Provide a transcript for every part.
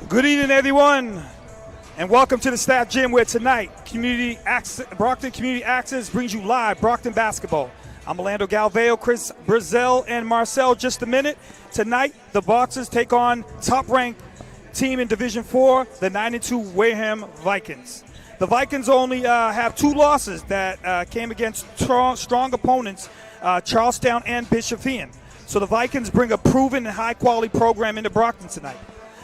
Good evening, everyone, and welcome to the Staff Gym, where tonight Brockton Community Access brings you live Brockton basketball. I'm Orlando Galveo, Chris Brazil, and Marcel. Just a minute. Tonight, the Boxers take on top-ranked team in Division 4, the 9-2 Wareham Vikings. The Vikings only have two losses that came against strong opponents, Charlestown and Bishop Ian. So the Vikings bring a proven and high-quality program into Brockton tonight.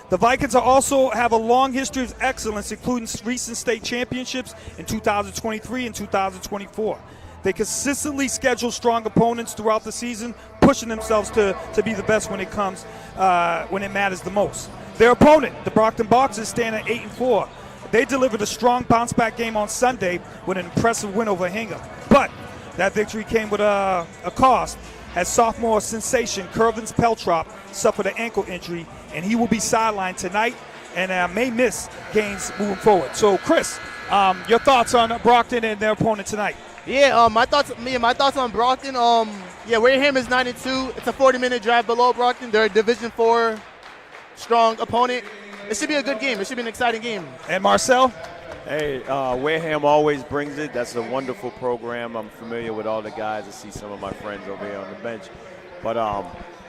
The Vikings also have a long history of excellence, including recent state championships in 2023 and 2024. They consistently schedule strong opponents throughout the season, pushing themselves to be the best when it comes, when it matters the most. Their opponent, the Brockton Boxers, stand at 8-4. They delivered a strong bounce-back game on Sunday with an impressive win over Hingham. But that victory came with a cost, as sophomore sensation Curvins Peltrop suffered an ankle injury, and he will be sidelined tonight and may miss games moving forward. So, Chris, your thoughts on Brockton and their opponent tonight? Yeah, my thoughts on Brockton. Wareham is 9-2. It's a 40-minute drive below Brockton. They're a Division 4 strong opponent. It should be a good game. It should be an exciting game. And Marcel? Hey, Wareham always brings it. That's a wonderful program. I'm familiar with all the guys. I see some of my friends over here on the bench. But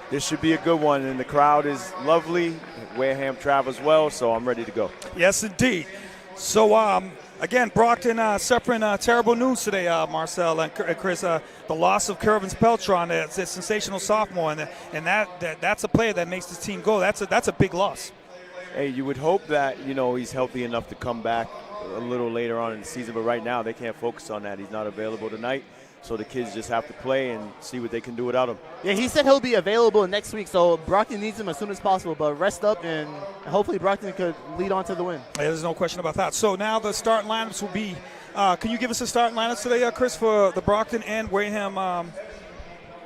this should be a good one, and the crowd is lovely. Wareham travels well, so I'm ready to go. Yes, indeed. So, again, Brockton suffering terrible news today, Marcel and Chris. The loss of Kervin Peltron, a sensational sophomore, and that's a player that makes this team go. That's a big loss. Hey, you would hope that, he's healthy enough to come back a little later on in the season, but right now they can't focus on that. He's not available tonight, so the kids just have to play and see what they can do without him. Yeah, he said he'll be available next week, so Brockton needs him as soon as possible, but rest up, and hopefully Brockton could lead on to the win. Yeah, there's no question about that. So now the starting lineups will be, can you give us the starting lineups today, Chris, for the Brockton and Wareham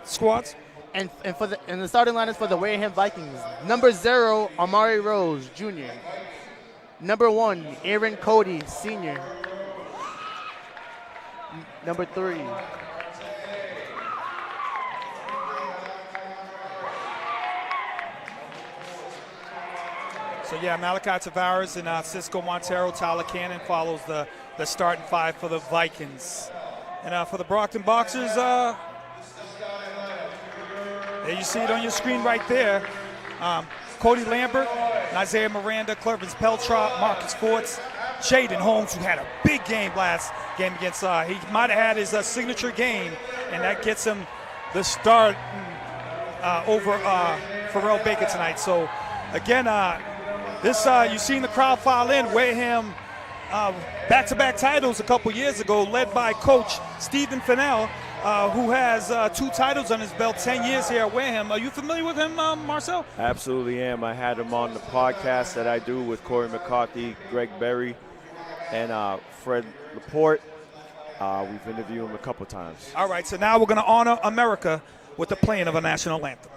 squads? And the starting lineups for the Wareham Vikings: number 0, Amari Rose, Jr. Number 1, Aaron Cody, Sr. Number 3. So yeah, Malachi Tavares and Cisco Montero, Tyler Cannon follows the starting 5 for the Vikings. And for the Brockton Boxers, there you see it on your screen right there. Cody Lambert, Isaiah Miranda, Clemens Peltrop, Marcus Forts, Jaden Holmes, who had a big game last game against, he might have had his signature game, and that gets him the start over Pharrell Baker tonight. So again, this you've seen the crowd file in. Wareham back-to-back titles a couple years ago, led by Coach Stephen Fennell, who has 2 titles on his belt, 10 years here at Wareham. Are you familiar with him, Marcel? Absolutely am. I had him on the podcast that I do with Corey McCarthy, Greg Berry, and Fred Laporte. We've interviewed him a couple times. All right, so now we're going to honor America with the playing of a national anthem.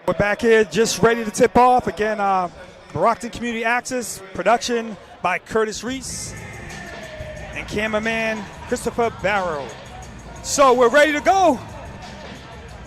We're back here just ready to tip off. Again, Brockton Community Access, production by Curtis Reese and cameraman Christopher Barrow. So we're ready to go.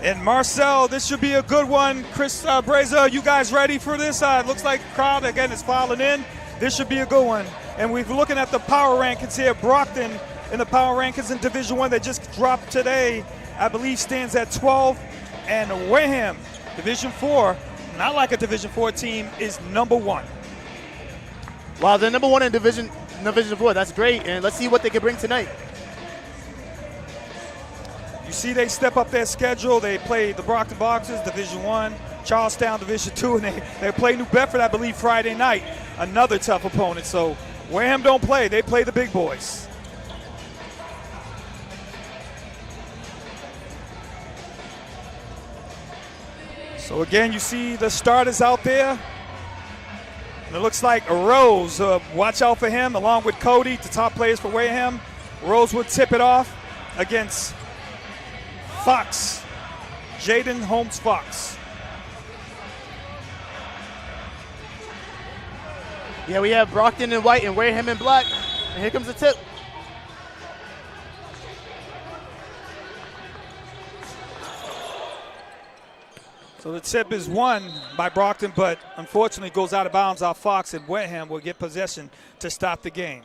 And Marcel, this should be a good one. Chris Braza, you guys ready for this? It looks like the crowd, again, is filing in. This should be a good one. And we're looking at the power rankings here. Brockton in the power rankings in Division I that just dropped today, I believe stands at 12. And Wareham, Division IV, not like a Division IV team, is number 1. Wow, they're number 1 in Division IV. That's great. And let's see what they can bring tonight. You see they step up their schedule. They play the Brockton Boxers, Division I, Charlestown, Division II, and they play New Bedford, I believe, Friday night. Another tough opponent. So Wareham don't play. They play the big boys. So again, you see the starters out there. And it looks like Rose, watch out for him, along with Cody, the top players for Wareham. Rose would tip it off against Fox. Jaden Holmes Fox. Yeah, we have Brockton in white and Wareham in black. And here comes the tip. So the tip is won by Brockton, but unfortunately goes out of bounds off Fox, and Wareham will get possession to stop the game.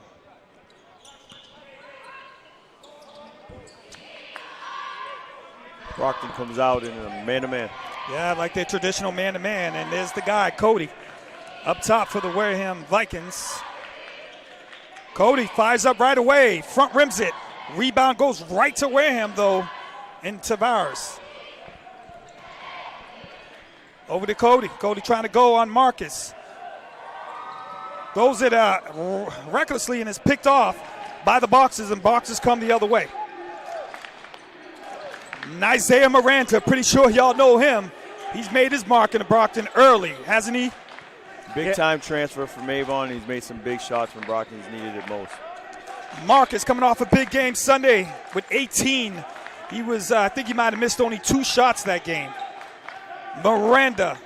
Brockton comes out in a man-to-man. Yeah, like their traditional man-to-man, and there's the guy, Cody, up top for the Wareham Vikings. Cody fires up right away, front rims it. Rebound goes right to Wareham, though, and Tavares. Over to Cody. Cody trying to go on Marcus. Goes it recklessly and is picked off by the boxes, and boxes come the other way. Isaiah Miranda, pretty sure y'all know him. He's made his mark in Brockton early, hasn't he? Big time transfer from Avon. He's made some big shots when Brockton's needed it most. Marcus coming off a big game Sunday with 18. He was, I think he might have missed only 2 shots that game. Miranda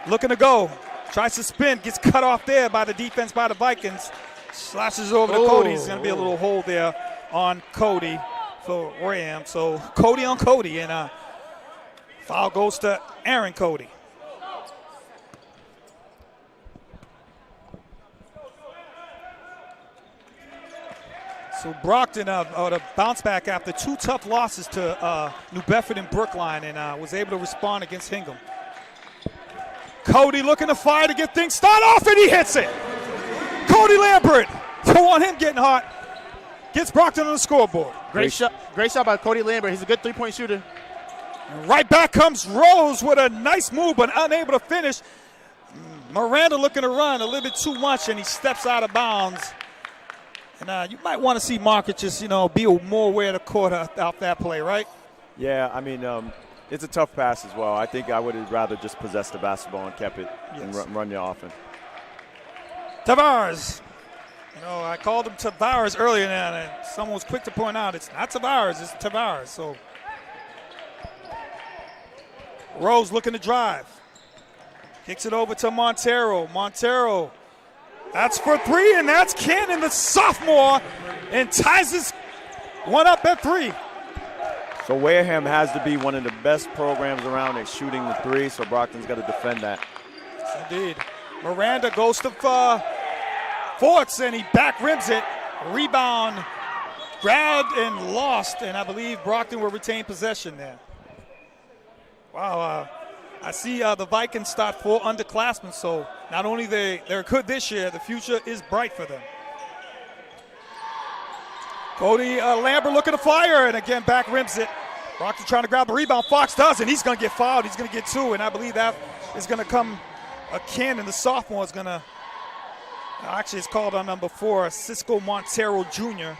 looking to go. Tries to spin, gets cut off there by the defense by the Vikings. Slashes over to Cody. There's going to be a little hole there on Cody for Wareham. So Cody on Cody, and foul goes to Aaron Cody. So Brockton to bounce back after 2 tough losses to New Bedford and Brookline, and was able to respond against Hingham. Cody looking to fire to get things started off, and he hits it. Cody Lambert, don't want him getting hot. Gets Brockton on the scoreboard. Great shot by Cody Lambert. He's a good three-point shooter. And right back comes Rose with a nice move, but unable to finish. Miranda looking to run a little bit too much, and he steps out of bounds. And you might want to see Marcus just, be more aware of the court out that play, right? Yeah, I mean, it's a tough pass as well. I think I would have rather just possessed the basketball and kept it and run the offense. Tavares. I called him Tavares earlier, and someone was quick to point out it's not Tavares, it's Tavares. So Rose looking to drive. Kicks it over to Montero. Montero. That's for 3, and that's Cannon, the sophomore, and ties his one up at 3. So Wareham has to be one of the best programs around at shooting the 3, so Brockton's got to defend that. Yes, indeed. Miranda goes to Forts, and he back rims it. Rebound, grabbed and lost, and I believe Brockton will retain possession there. Wow, I see the Vikings start 4 underclassmen, so not only they're good this year, the future is bright for them. Cody Lambert looking to fire, and again back rims it. Brockton trying to grab the rebound. Fox does, and he's going to get fouled. He's going to get 2, and I believe that is going to come a Cannon. The sophomore is going to actually it's called on number 4, Cisco Montero Jr.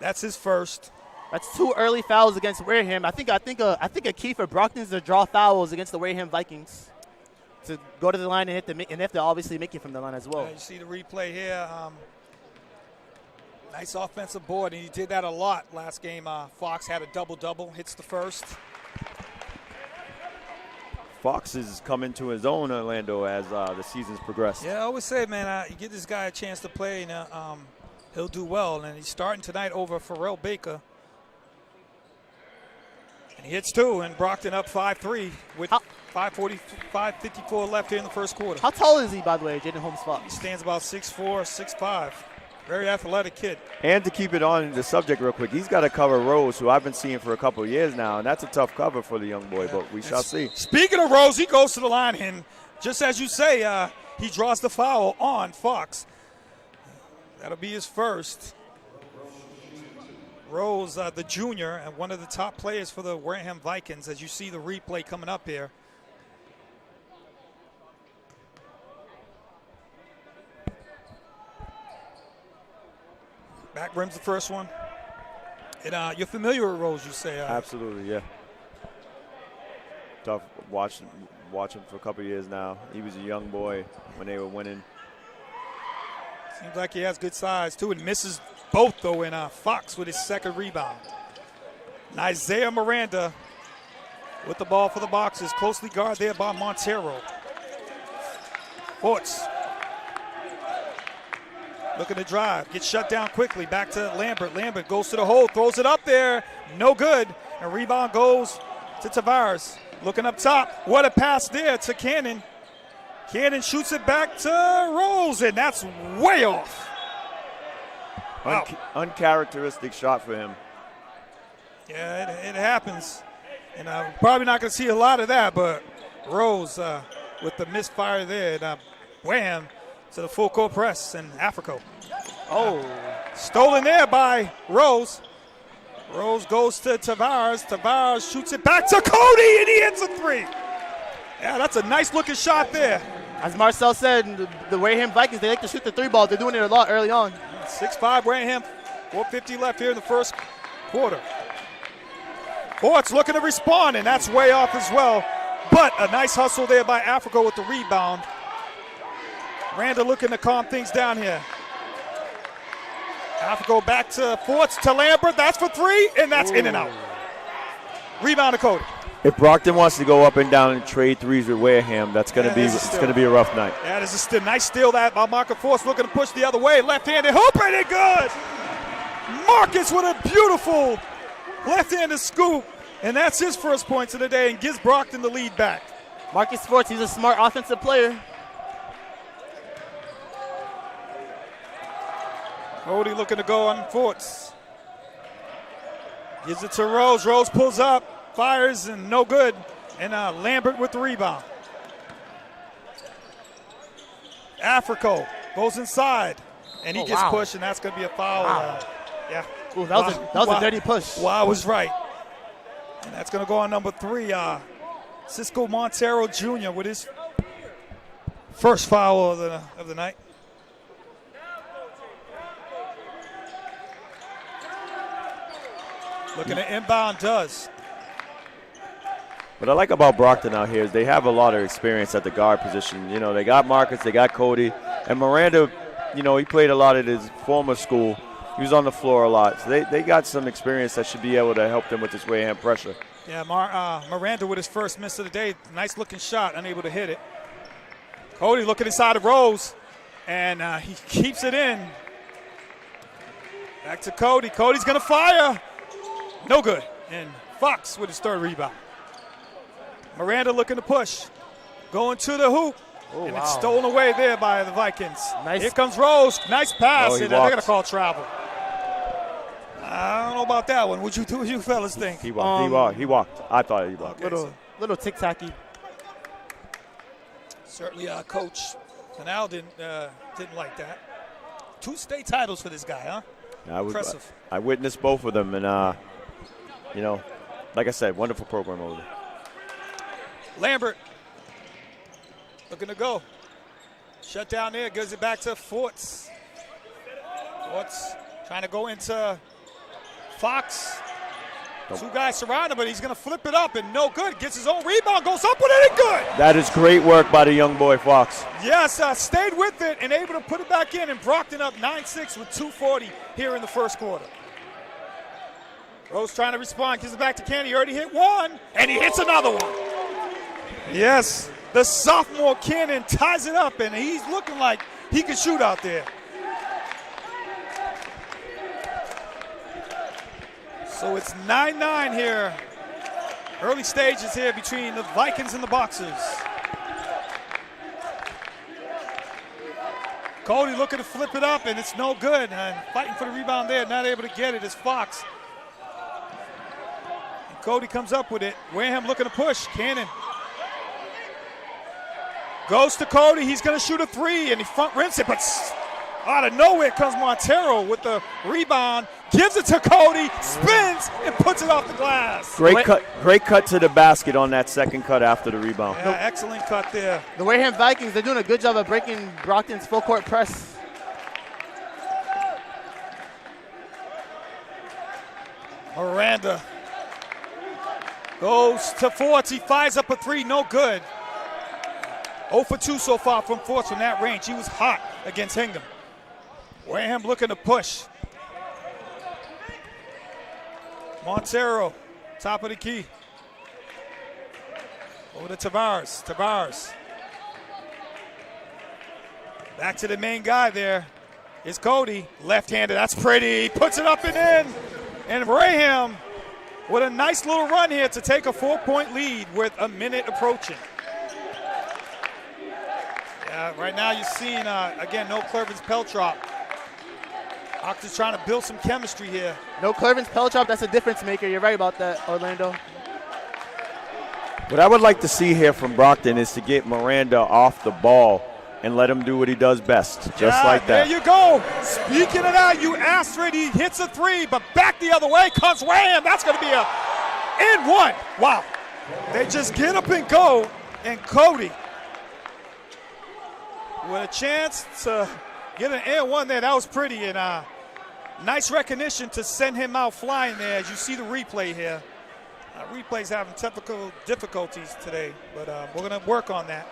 That's his first. That's 2 early fouls against Wareham. I think a key for Brockton is to draw fouls against the Wareham Vikings, to go to the line and and have to obviously make it from the line as well. You see the replay here. Nice offensive board, and he did that a lot last game. Fox had a double-double, hits the first. Fox has come into his own, Orlando, as the season's progressed. Yeah, I always say, man, you give this guy a chance to play, and he'll do well. And he's starting tonight over Pharrell Baker. And he hits 2, and Brockton up 5-3 with 5:54 left here in the first quarter. How tall is he, by the way, Jaden Holmes Fox? He stands about 6'4", 6'5". Very athletic kid. And to keep it on the subject real quick, he's got to cover Rose, who I've been seeing for a couple of years now, and that's a tough cover for the young boy, but we shall see. Speaking of Rose, he goes to the line, and just as you say, he draws the foul on Fox. That'll be his first. Rose, the junior, and one of the top players for the Wareham Vikings, as you see the replay coming up here. Back rims the first one. And you're familiar with Rose, you say? Absolutely, yeah. Tough watching for a couple of years now. He was a young boy when they were winning. Seems like he has good size, too, and misses both, though, and Fox with his second rebound. And Isaiah Miranda with the ball for the Boxers. Closely guarded there by Montero. Forts looking to drive. Gets shut down quickly. Back to Lambert. Lambert goes to the hole. Throws it up there. No good. And rebound goes to Tavares. Looking up top. What a pass there to Cannon. Cannon shoots it back to Rose, and that's way off. Wow. Uncharacteristic shot for him. Yeah, it happens. And I'm probably not going to see a lot of that, but Rose with the misfire there, and wham to the full court press, and Africo. Oh, stolen there by Rose. Rose goes to Tavares. Tavares shoots it back to Cody, and he hits a three. Yeah, that's a nice looking shot there. As Marcel said, the Wareham Vikings, they like to shoot the three ball. They're doing it a lot early on. 6-5 Wareham, 4:50 left here in the first quarter. Forts looking to respond, and that's way off as well. But a nice hustle there by Africa with the rebound. Randa looking to calm things down here. Africa back to Forts to Lambert. That's for three, and that's in and out. Rebound to Cody. If Brockton wants to go up and down and trade threes with Wareham, that's going to be a rough night. Yeah, this is a nice steal that by Marcus Force, looking to push the other way. Left-handed hoop, and it good. Marcus with a beautiful left-handed scoop, and that's his first points of the day and gives Brockton the lead back. Marcus Forts, he's a smart offensive player. Cody looking to go on Forts. Gives it to Rose. Rose pulls up. Fires and no good, and Lambert with the rebound. Africo goes inside, and he gets pushed, and that's going to be a foul. Wow. Yeah. Ooh, that was a dirty push. Well, I was right. And that's going to go on number 3, Cisco Montero Jr. with his first foul of the night. Looking at inbound does. What I like about Brockton out here is they have a lot of experience at the guard position. You know, they got Marcus, they got Cody, and Miranda, you know, he played a lot at his former school. He was on the floor a lot. So they got some experience that should be able to help them with this Wareham pressure. Yeah, Miranda with his first miss of the day. Nice looking shot, unable to hit it. Cody looking inside of Rose, and he keeps it in. Back to Cody. Cody's going to fire. No good. And Fox with his third rebound. Miranda looking to push. Going to the hoop. Oh, and wow. it's stolen away there by the Vikings. Nice. Here comes Rose. Nice pass. Oh, and they're going to call travel. I don't know about that one. What you fellas think? He walked. He walked. I thought he walked. Okay, Little tic-tacky. Certainly, Coach Canal didn't like that. 2 state titles for this guy, huh? Impressive. I witnessed both of them, and you know, like I said, wonderful program over there. Lambert looking to go. Shut down there, gives it back to Forts. Forts trying to go into Fox. Nope. 2 guys surrounded, but he's going to flip it up and no good. Gets his own rebound, goes up with it and good. That is great work by the young boy, Fox. Yes, stayed with it and able to put it back in, and Brockton up 9-6 with 2:40 here in the first quarter. Rose trying to respond, gives it back to Candy. He already hit one, and he hits another one. Yes, the sophomore Cannon ties it up, and he's looking like he can shoot out there. So it's 9-9 here. Early stages here between the Vikings and the Boxers. Cody looking to flip it up, and it's no good. And fighting for the rebound there, not able to get it is Fox. And Cody comes up with it. Wareham looking to push. Cannon goes to Cody. He's going to shoot a 3, and he front rims it, but out of nowhere comes Montero with the rebound, gives it to Cody, spins, and puts it off the glass. Great cut to the basket on that second cut after the rebound. Yeah, excellent cut there. The Wareham Vikings, they're doing a good job of breaking Brockton's full court press. Miranda goes to Forts. He fires up a 3, no good. 0 for 2 so far from Forts from that range. He was hot against Hingham. Wareham looking to push. Montero, top of the key. Over to Tavares. Tavares. Back to the main guy there. Is Cody. Left-handed. That's pretty. He puts it up and in. And Wareham with a nice little run here to take a 4-point lead with a minute approaching. Yeah, right now you're seeing, again, no Clervin's Peltrop. Octa's trying to build some chemistry here. No Clervin's Peltrop, that's a difference maker. You're right about that, Orlando. What I would like to see here from Brockton is to get Miranda off the ball and let him do what he does best, just like that. There you go. Speaking of that, you asked for it. He hits a three, but back the other way comes Wareham. That's going to be a and one. Wow. They just get up and go, and Cody with a chance to get an and one there. That was pretty, and nice recognition to send him out flying there. As you see the replay here. Replay's having technical difficulties today, but we're going to work on that.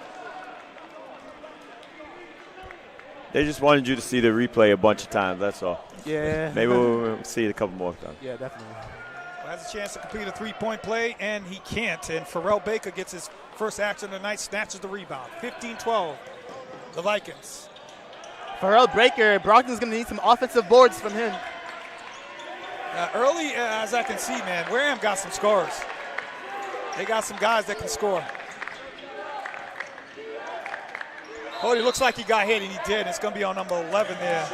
They just wanted you to see the replay a bunch of times, that's all. Yeah. Maybe we'll see it a couple more times. Yeah, definitely. Well, has a chance to complete a three-point play, and he can't. And Pharrell Baker gets his first action of the night, snatches the rebound. 15-12, the Vikings. Pharrell Baker, Brockton's going to need some offensive boards from him. Early, as I can see, man, Wareham got some scorers. They got some guys that can score. Cody looks like he got hit, and he did. It's going to be on number 11 there.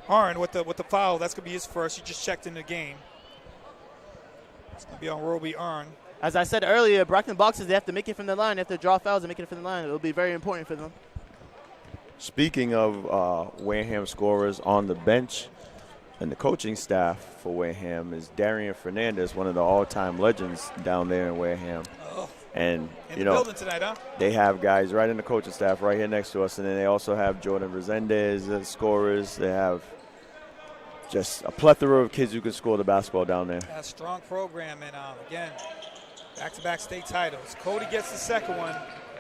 Arn with the foul. That's going to be his first. He just checked in the game. It's going to be on Roby Arn. As I said earlier, Brockton boxes, they have to make it from the line. They have to draw fouls and make it from the line. It will be very important for them. Speaking of Wareham scorers on the bench, and the coaching staff for Wareham is Darian Fernandez, one of the all-time legends down there in Wareham. Oh. And, in the building tonight, huh? They have guys right in the coaching staff right here next to us, and then they also have Jordan Resendez as scorers. They have just a plethora of kids who can score the basketball down there. A strong program, and again, back-to-back state titles. Cody gets the second one.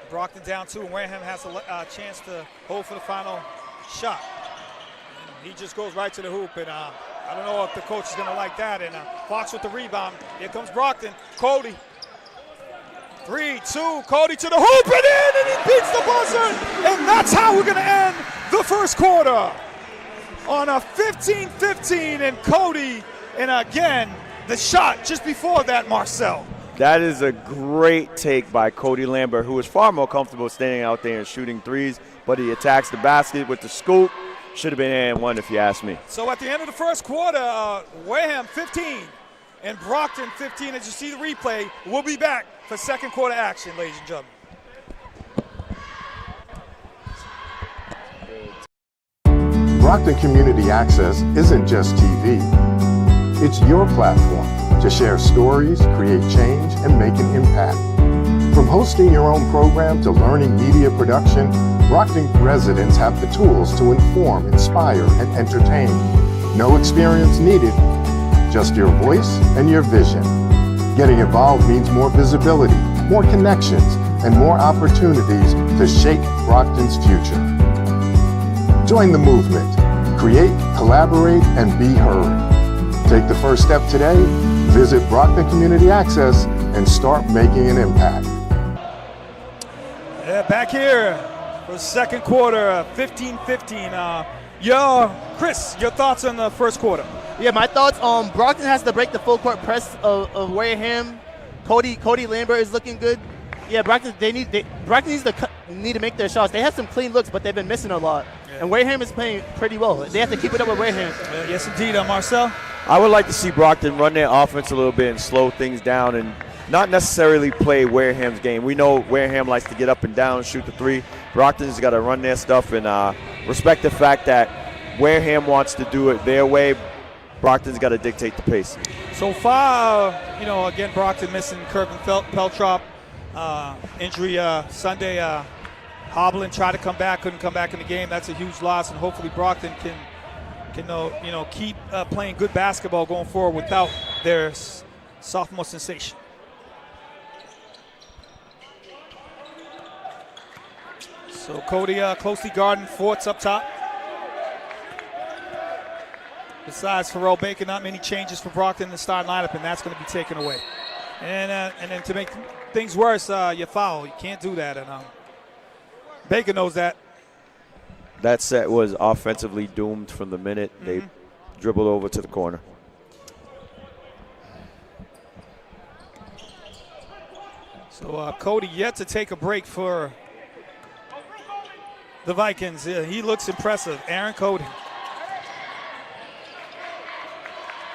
Brockton down two, and Wareham has a chance to hold for the final shot. And he just goes right to the hoop, and I don't know if the coach is going to like that. And Fox with the rebound. Here comes Brockton. Cody. 3-2, Cody to the hoop and in, and he beats the buzzer. And that's how we're going to end the first quarter on a 15-15, and Cody, and again, the shot just before that, Marcel. That is a great take by Cody Lambert, who is far more comfortable standing out there and shooting threes, but he attacks the basket with the scoop. Should have been and one if you ask me. So at the end of the first quarter, Wareham 15 and Brockton 15. As you see the replay, we'll be back for second quarter action, ladies and gentlemen. Brockton Community Access isn't just TV. It's your platform to share stories, create change, and make an impact. From hosting your own program to learning media production, Brockton residents have the tools to inform, inspire, and entertain. No experience needed, just your voice and your vision. Getting involved means more visibility, more connections, and more opportunities to shape Brockton's future. Join the movement. Create, collaborate, and be heard. Take the first step today. Visit Brockton Community Access and start making an impact. Yeah, back here for the second quarter, 15-15. Chris, your thoughts on the first quarter? Yeah, my thoughts on Brockton has to break the full court press of Wareham. Cody Lambert is looking good. Yeah, Brockton needs to make their shots. They have some clean looks, but they've been missing a lot. Yeah. And Wareham is playing pretty well. They have to keep it up with Wareham. Yes, indeed. Marcel? I would like to see Brockton run their offense a little bit and slow things down and not necessarily play Wareham's game. We know Wareham likes to get up and down, shoot the three. Brockton's got to run their stuff and respect the fact that Wareham wants to do it their way. Brockton's got to dictate the pace. So far, again, Brockton missing Kirvin Peltrop. Injury Sunday. Hoblin tried to come back, couldn't come back in the game. That's a huge loss, and hopefully Brockton can keep playing good basketball going forward without their sophomore sensation. So Cody closely guarding Forts up top. Besides Pharrell Baker, not many changes for Brockton in the starting lineup, and that's going to be taken away. And then to make things worse, you foul. You can't do that. And Baker knows that. That set was offensively doomed from the minute they dribbled over to the corner. So Cody yet to take a break for the Vikings. Yeah, he looks impressive. Aaron Cody.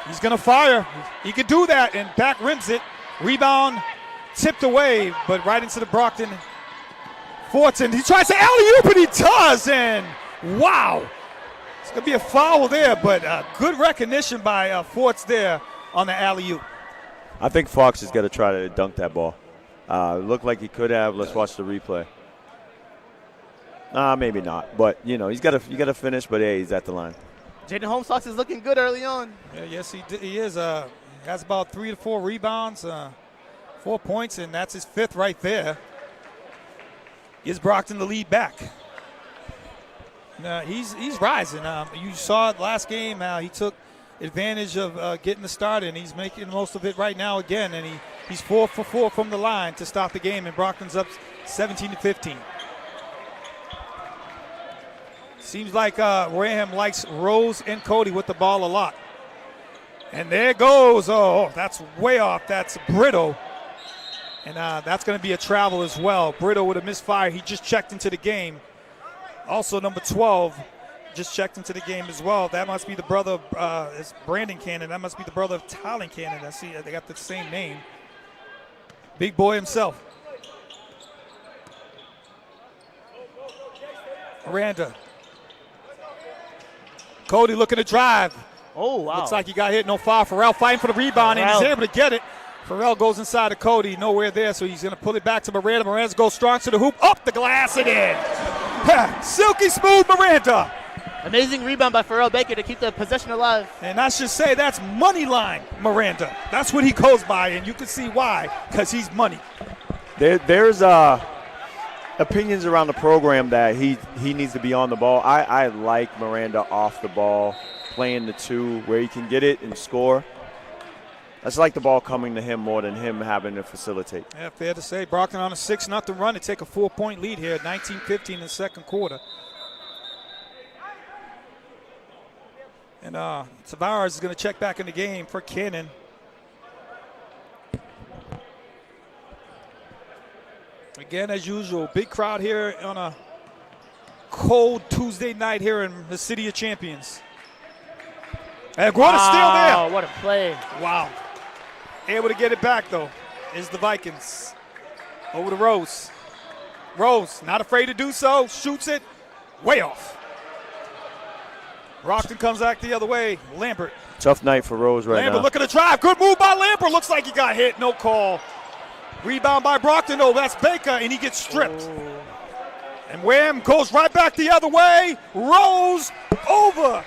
He's going to fire. He could do that and back rims it. Rebound tipped away, but right into the Brockton Fortin. He tries to alley-oop, and he does, and wow. It's going to be a foul there, but good recognition by Forts there on the alley-oop. I think Fox is going to try to dunk that ball. Looked like he could have. Let's watch the replay. Maybe not, but you know, you got to finish, but hey, he's at the line. Jaden Holmes-Fox is looking good early on. Yeah, yes, he is. Has about 3 to 4 rebounds, 4 points, and that's his 5th right there. Gives Brockton the lead back. He's rising. You saw it last game how he took advantage of getting the start, and he's making the most of it right now again. And he's 4 for 4 from the line to stop the game, and Brockton's up 17-15. Seems like Wareham likes Rose and Cody with the ball a lot. And there goes. Oh, that's way off. That's Brito. And that's going to be a travel as well. Brito with a misfire. He just checked into the game. Also, number 12 just checked into the game as well. That must be the brother of it's Brandon Cannon. That must be the brother of Talon Cannon. I see they got the same name. Big boy himself. Miranda. Cody looking to drive. Oh, wow. Looks like he got hit. No foul. Farrell fighting for the rebound, and he's able to get it. Farrell goes inside of Cody. Nowhere there, so he's going to pull it back to Miranda. Miranda goes strong to the hoop. Up the glass and in. Silky smooth Miranda. Amazing rebound by Farrell Baker to keep the possession alive. And I should say that's money line Miranda. That's what he goes by, and you can see why, because he's money. There's opinions around the program that he needs to be on the ball. I like Miranda off the ball, playing the 2 where he can get it and score. That's like the ball coming to him more than him having to facilitate. Yeah, fair to say. Brockton on a 6-0 run to take a 4-point lead here, 19-15 in the second quarter. And Tavares is going to check back in the game for Cannon. Again, as usual, big crowd here on a cold Tuesday night here in the City of Champions. And Guada's still there. Oh, what a play. Wow. Able to get it back, though, is the Vikings. Over to Rose. Rose, not afraid to do so, shoots it way off. Brockton comes back the other way. Lambert. Tough night for Rose right Lambert now. looking to drive. Good move by Lambert. Looks like he got hit. No call. Rebound by Brockton. Oh, that's Baker, and he gets stripped. Oh. And Wareham goes right back the other way. Rose over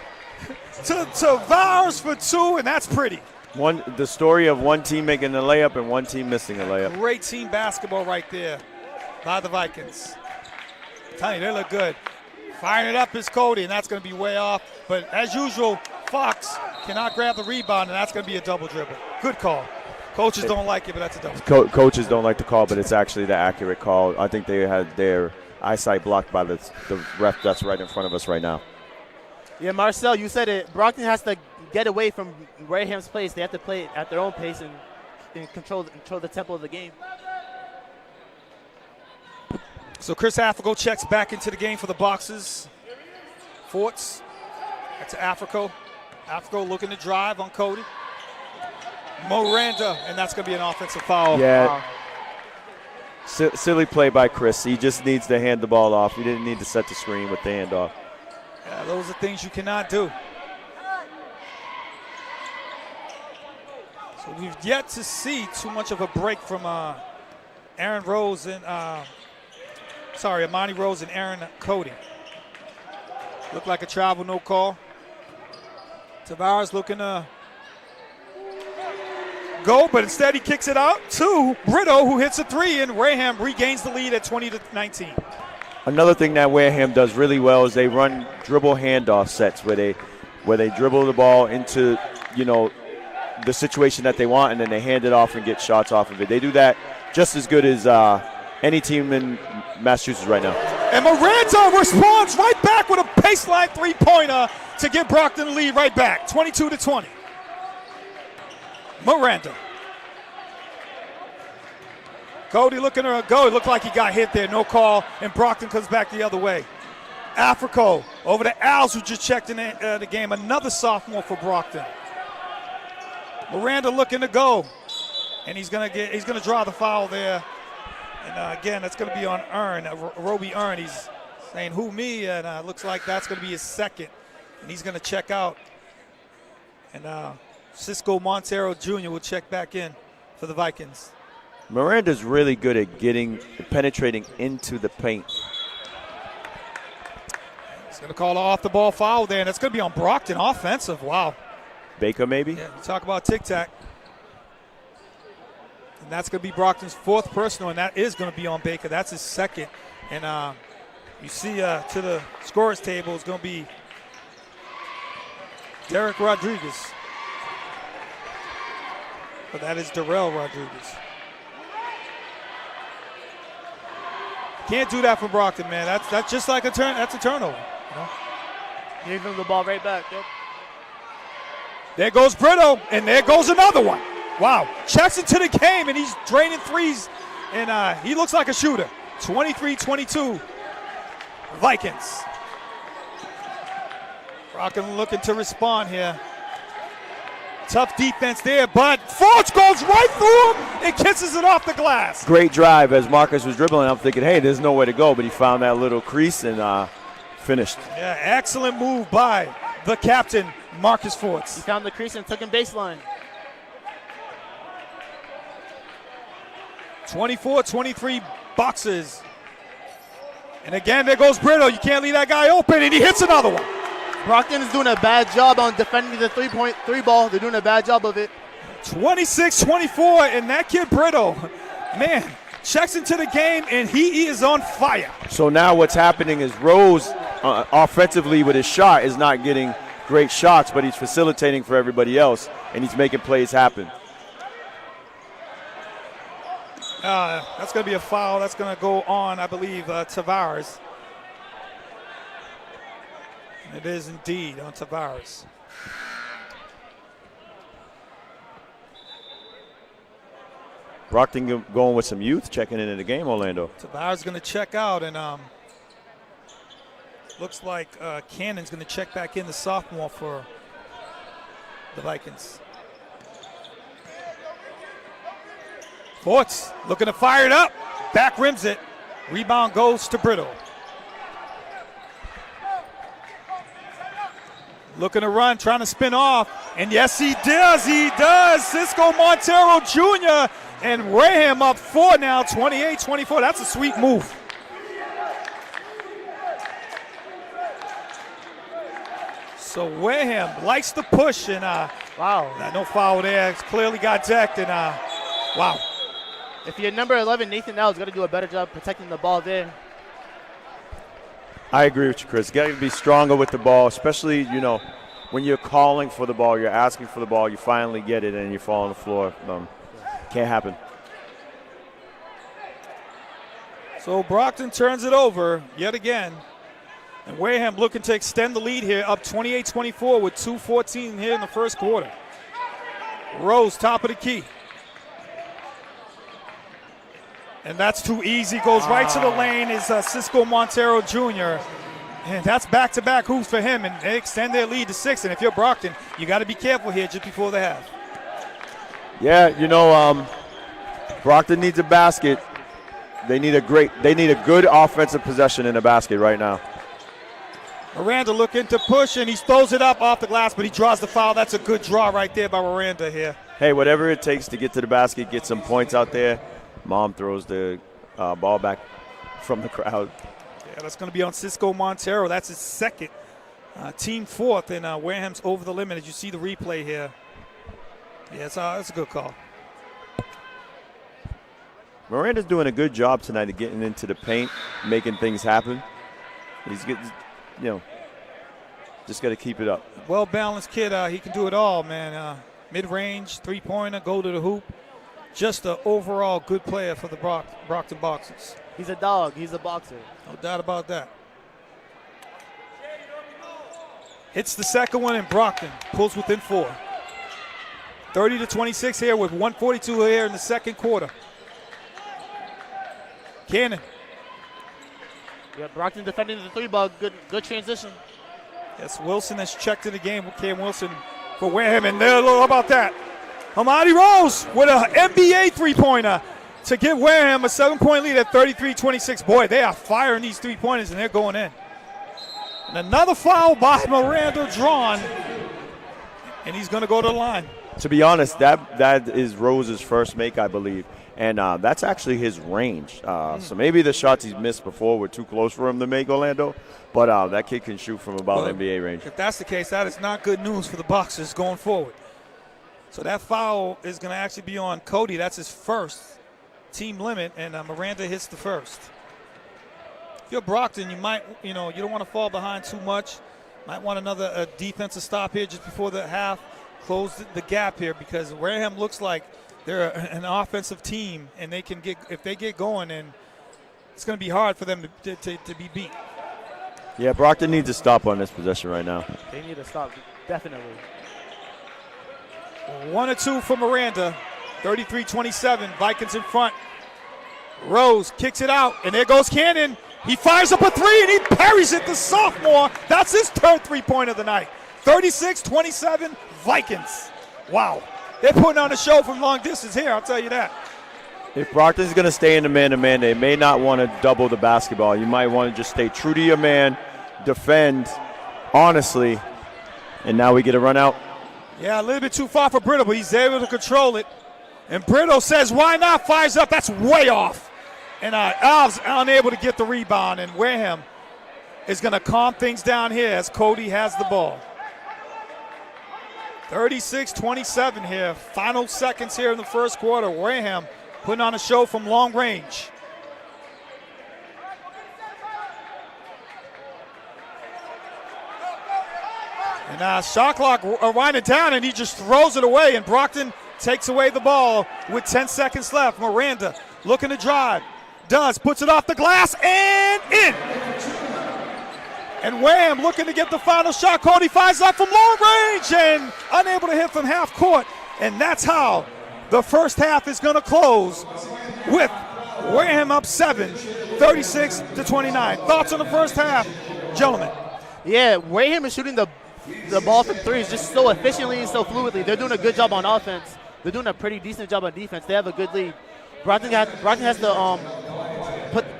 to Tavares for 2, and that's pretty. The story of one team making a layup and one team missing a layup. Great team basketball right there by the Vikings. I'm telling you, they look good. Firing it up is Cody, and that's going to be way off. But as usual, Fox cannot grab the rebound, and that's going to be a double dribble. Good call. Coaches don't like it, but that's a double. Coaches don't like the call, but it's actually the accurate call. I think they had their eyesight blocked by the ref that's right in front of us right now. Yeah, Marcel, you said it. Brockton has to get away from Wareham's pace. They have to play at their own pace and control the tempo of the game. So Chris Africo checks back into the game for the Boxers. Forts. That's Africo. Africo looking to drive on Cody. Miranda, and that's going to be an offensive foul. Yeah. Wow. Silly play by Chris. He just needs to hand the ball off. He didn't need to set the screen with the handoff. Yeah, those are things you cannot do. So we've yet to see too much of a break from Aaron Rose and Amani Rose and Aaron Cody. Looked like a travel, no call. Tavares looking to go, but instead he kicks it out to Brito, who hits a 3, and Wareham regains the lead at 20-19. Another thing that Wareham does really well is they run dribble handoff sets where they dribble the ball into, the situation that they want, and then they hand it off and get shots off of it. They do that just as good as any team in Massachusetts right now. And Miranda responds right back with a baseline three-pointer to give Brockton the lead right back, 22-20. Miranda. Cody looking to go. It looked like he got hit there. No call, and Brockton comes back the other way. Africo over to Als, who just checked in the game. Another sophomore for Brockton. Miranda looking to go, and he's gonna draw the foul there. And again, that's gonna be on Earn, Roby Earn. He's saying, "Who, me?" And looks like that's gonna be his second, and he's gonna check out. And Cisco Montero Jr. will check back in for the Vikings. Miranda's really good at penetrating into the paint. He's going to call an off-the-ball foul there, and that's going to be on Brockton offensive. Wow. Baker, maybe? Yeah, you talk about tic-tac. And that's going to be Brockton's fourth personal, and that is going to be on Baker. That's his second. And you see to the scorers table is going to be Derek Rodriguez. But that is Darrell Rodriguez. Can't do that for Brockton, man. That's just like that's a turnover. You know? Gave him the ball right back. Yep. There goes Brito, and there goes another one. Wow. Checks into the game, and he's draining threes, and he looks like a shooter. 23-22, Vikings. Brockton looking to respond here. Tough defense there, but Forge goes right through him and kisses it off the glass. Great drive as Marcus was dribbling. I'm thinking, hey, there's nowhere to go, but he found that little crease and finished. Yeah, excellent move by the captain, Marcus Forts. He found the crease and took him baseline. 24-23 boxes. And again, there goes Brito. You can't leave that guy open, and he hits another one. Brockton is doing a bad job on defending the three ball. They're doing a bad job of it. 26-24, and that kid Brito, man, checks into the game, and he is on fire. So now what's happening is Rose, offensively with his shot, is not getting great shots, but he's facilitating for everybody else, and he's making plays happen. That's going to be a foul. That's going to go on, I believe, Tavares. It is indeed on Tavares. Brockton going with some youth, checking into the game, Orlando. Tavares is going to check out, and looks like Cannon's going to check back in, the sophomore for the Vikings. Forts looking to fire it up. Back rims it. Rebound goes to Brito. Looking to run, trying to spin off. And yes, he does. He does. Cisco Montero Jr. and Wareham up 4 now, 28-24. That's a sweet move. So Wareham likes the push, and wow, no foul there. It's clearly got decked, and wow. If you're number 11, Nathan now is going to do a better job protecting the ball there. I agree with you, Chris. Got to be stronger with the ball, especially, when you're calling for the ball, you're asking for the ball, you finally get it, and you fall on the floor. Can't happen. So Brockton turns it over yet again. And Wareham looking to extend the lead here, up 28-24 with 2:14 here in the first quarter. Rose, top of the key. And that's too easy. Goes right to the lane is Cisco Montero Jr. And that's back-to-back hoops for him, and they extend their lead to 6. And if you're Brockton, you got to be careful here just before the half. Yeah, Brockton needs a basket. They need a good offensive possession in the basket right now. Miranda looking to push, and he throws it up off the glass, but he draws the foul. That's a good draw right there by Miranda here. Hey, whatever it takes to get to the basket, get some points out there. Mom throws the ball back from the crowd. Yeah, that's going to be on Cisco Montero. That's his second, team fourth, and Wareham's over the limit as you see the replay here. Yeah, that's a good call. Miranda's doing a good job tonight of getting into the paint, making things happen. He's getting, just got to keep it up. Well-balanced kid. He can do it all, man. Mid-range, three-pointer, go to the hoop. Just an overall good player for the Brockton Boxers. He's a dog. He's a boxer. No doubt about that. Hits the second one, and Brockton pulls within 4. 30-26 here with 1:42 here in the second quarter. Cannon. Yeah, Brockton defending the 3 ball. Good transition. Yes, Wilson has checked in the game. Cam Wilson for Wareham, and there, how about that? Hamadi Rose with an NBA three-pointer to give Wareham a 7-point lead at 33-26. Boy, they are firing these three-pointers, and they're going in. And another foul by Miranda drawn, and he's going to go to the line. To be honest, that is Rose's first make, I believe, and that's actually his range. So maybe the shots he's missed before were too close for him to make, Orlando, but that kid can shoot from about NBA range. If that's the case, that is not good news for the Boxers going forward. So that foul is going to actually be on Cody. That's his first team limit, and Miranda hits the first. If you're Brockton, you might, you don't want to fall behind too much. Might want another defensive stop here just before the half. Close the gap here because Wareham looks like they're an offensive team, and they can get, if they get going, and it's going to be hard for them to be beat. Yeah, Brockton needs to stop on this possession right now. They need to stop, definitely. 1 or 2 for Miranda. 33-27. Vikings in front. Rose kicks it out, and there goes Cannon. He fires up a 3, and he parries it, the sophomore. That's his third three-pointer of the night. 36-27, Vikings. Wow. They're putting on a show from long distance here, I'll tell you that. If Brockton's going to stay in the man-to-man, they may not want to double the basketball. You might want to just stay true to your man, defend honestly, and now we get a run out. Yeah, a little bit too far for Brittle, but he's able to control it. And Brittle says, why not? Fires up. That's way off. And Alves unable to get the rebound, and Wareham is going to calm things down here as Cody has the ball. 36-27 here. Final seconds here in the first quarter. Wareham putting on a show from long range. And shot clock winding down, and he just throws it away, and Brockton takes away the ball with 10 seconds left. Miranda looking to drive. Puts it off the glass and in. And Wareham looking to get the final shot. Cody fires up from long range and unable to hit from half court. And that's how the first half is going to close, with Wareham up 7, 36-29. Thoughts on the first half, gentlemen? Yeah, Wareham is shooting the ball from 3 just so efficiently and so fluidly. They're doing a good job on offense. They're doing a pretty decent job on defense. They have a good lead. Brockton has to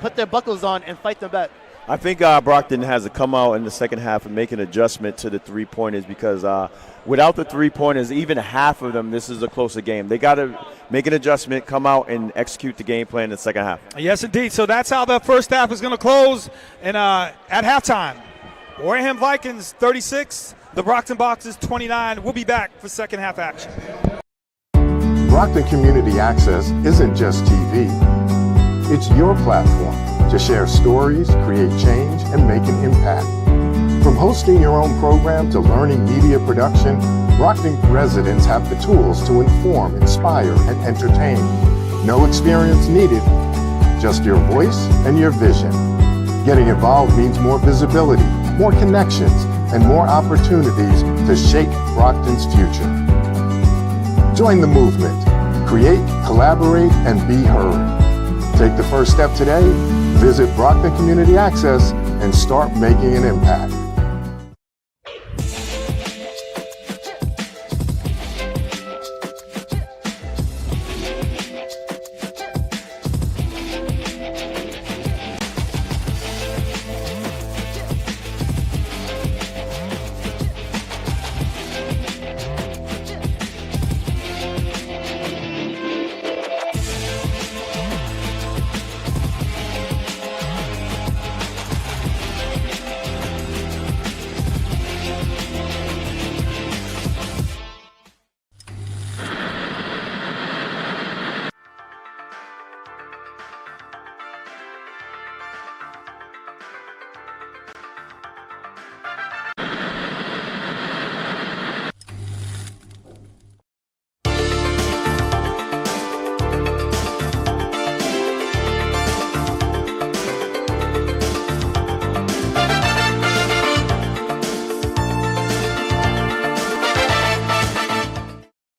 put their buckles on and fight them back. I think Brockton has to come out in the second half and make an adjustment to the three-pointers, because without the three-pointers, even half of them, this is a closer game. They got to make an adjustment, come out, and execute the game plan in the second half. Yes, indeed. So that's how the first half is going to close. And at halftime, Wareham Vikings 36, the Brockton Boxers 29. We'll be back for second half action. Brockton Community Access isn't just TV. It's your platform to share stories, create change, and make an impact. From hosting your own program to learning media production, Brockton residents have the tools to inform, inspire, and entertain. No experience needed, just your voice and your vision. Getting involved means more visibility, more connections, and more opportunities to shape Brockton's future. Join the movement. Create, collaborate, and be heard. Take the first step today. Visit Brockton Community Access and start making an impact.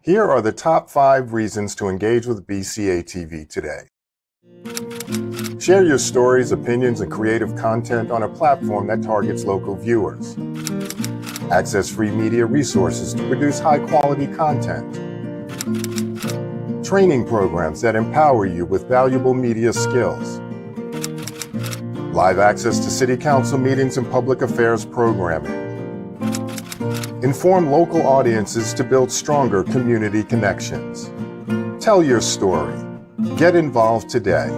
Here are the top 5 reasons to engage with BCA TV today. Share your stories, opinions, and creative content on a platform that targets local viewers. Access free media resources to produce high-quality content. Training programs that empower you with valuable media skills. Live access to city council meetings and public affairs programming. Inform local audiences to build stronger community connections. Tell your story. Get involved today.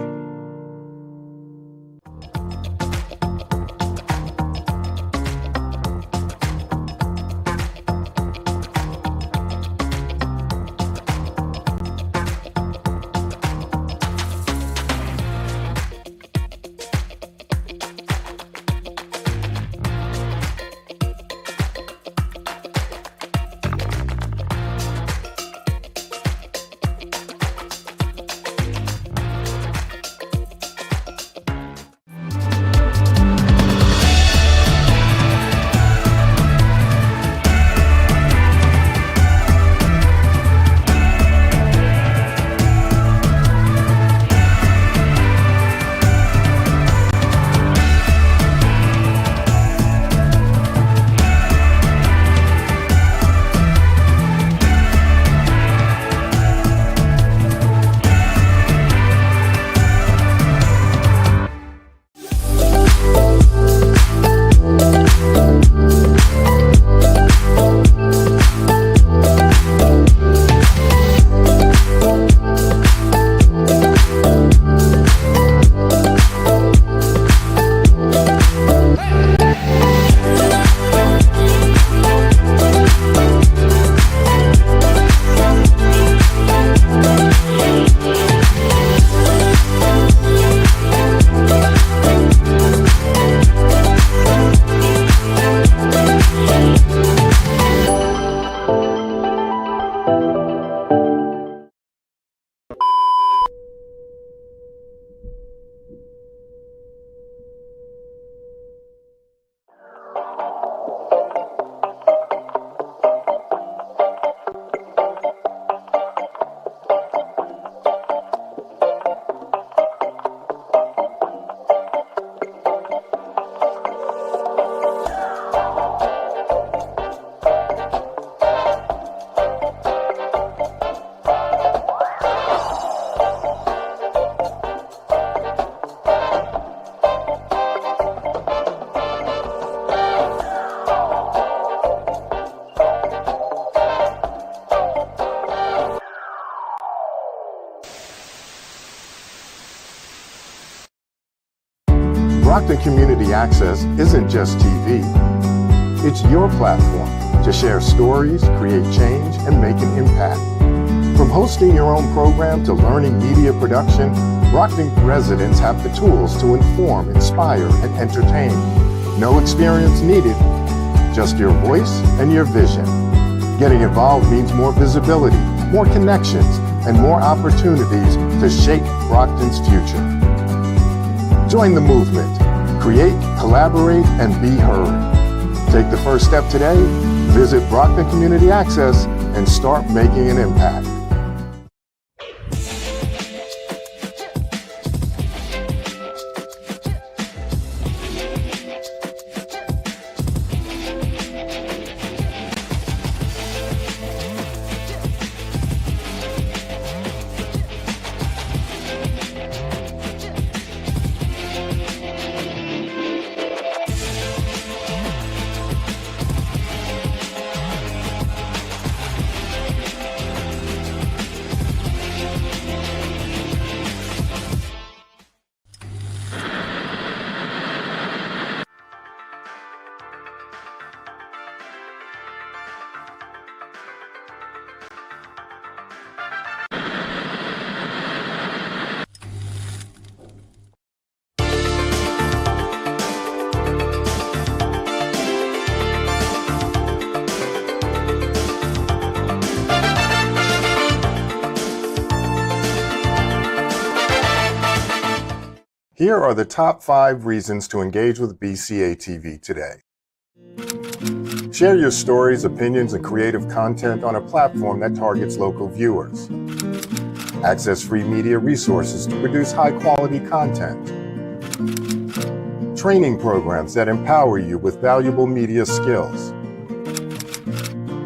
Brockton Community Access isn't just TV. It's your platform to share stories, create change, and make an impact. From hosting your own program to learning media production, Brockton residents have the tools to inform, inspire, and entertain. No experience needed, just your voice and your vision. Getting involved means more visibility, more connections, and more opportunities to shape Brockton's future. Join the movement. Create, collaborate, and be heard. Take the first step today. Visit Brockton Community Access and start making an impact. Here are the top 5 reasons to engage with BCA TV today. Share your stories, opinions, and creative content on a platform that targets local viewers. Access free media resources to produce high-quality content. Training programs that empower you with valuable media skills.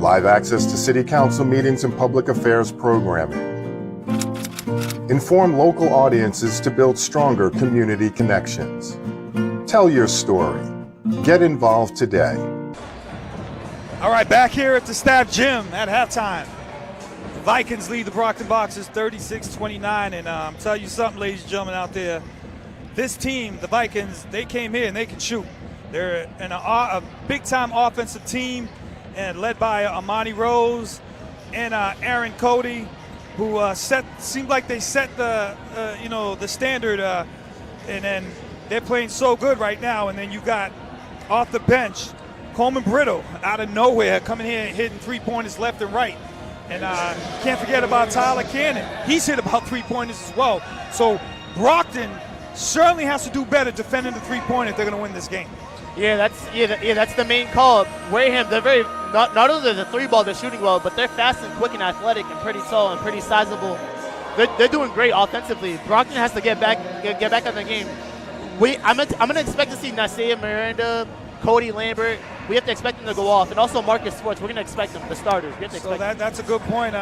Live access to city council meetings and public affairs programming. Inform local audiences to build stronger community connections. Tell your story. Get involved today. All right, back here at the Staff Gym at halftime. The Vikings lead the Brockton Boxers 36-29, and I'll tell you something, ladies and gentlemen out there. This team, the Vikings, they came here and they can shoot. They're a big-time offensive team, and led by Amani Rose and Aaron Cody, who seemed like they set the the standard, and then they're playing so good right now. And then you got off the bench Coleman Brittle out of nowhere coming here and hitting three-pointers left and right. And can't forget about Tyler Cannon. He's hit about three-pointers as well. So Brockton certainly has to do better defending the three-pointer if they're going to win this game. Yeah, that's the main call. Wareham, they're very not only the three ball, they're shooting well, but they're fast and quick and athletic and pretty tall and pretty sizable. They're doing great offensively. Brockton has to get back on the game. I'm gonna expect to see Nasir Miranda, Cody Lambert. We have to expect them to go off, and also Marcus Swartz. We're gonna expect them, the starters. We have to expect that's a good point.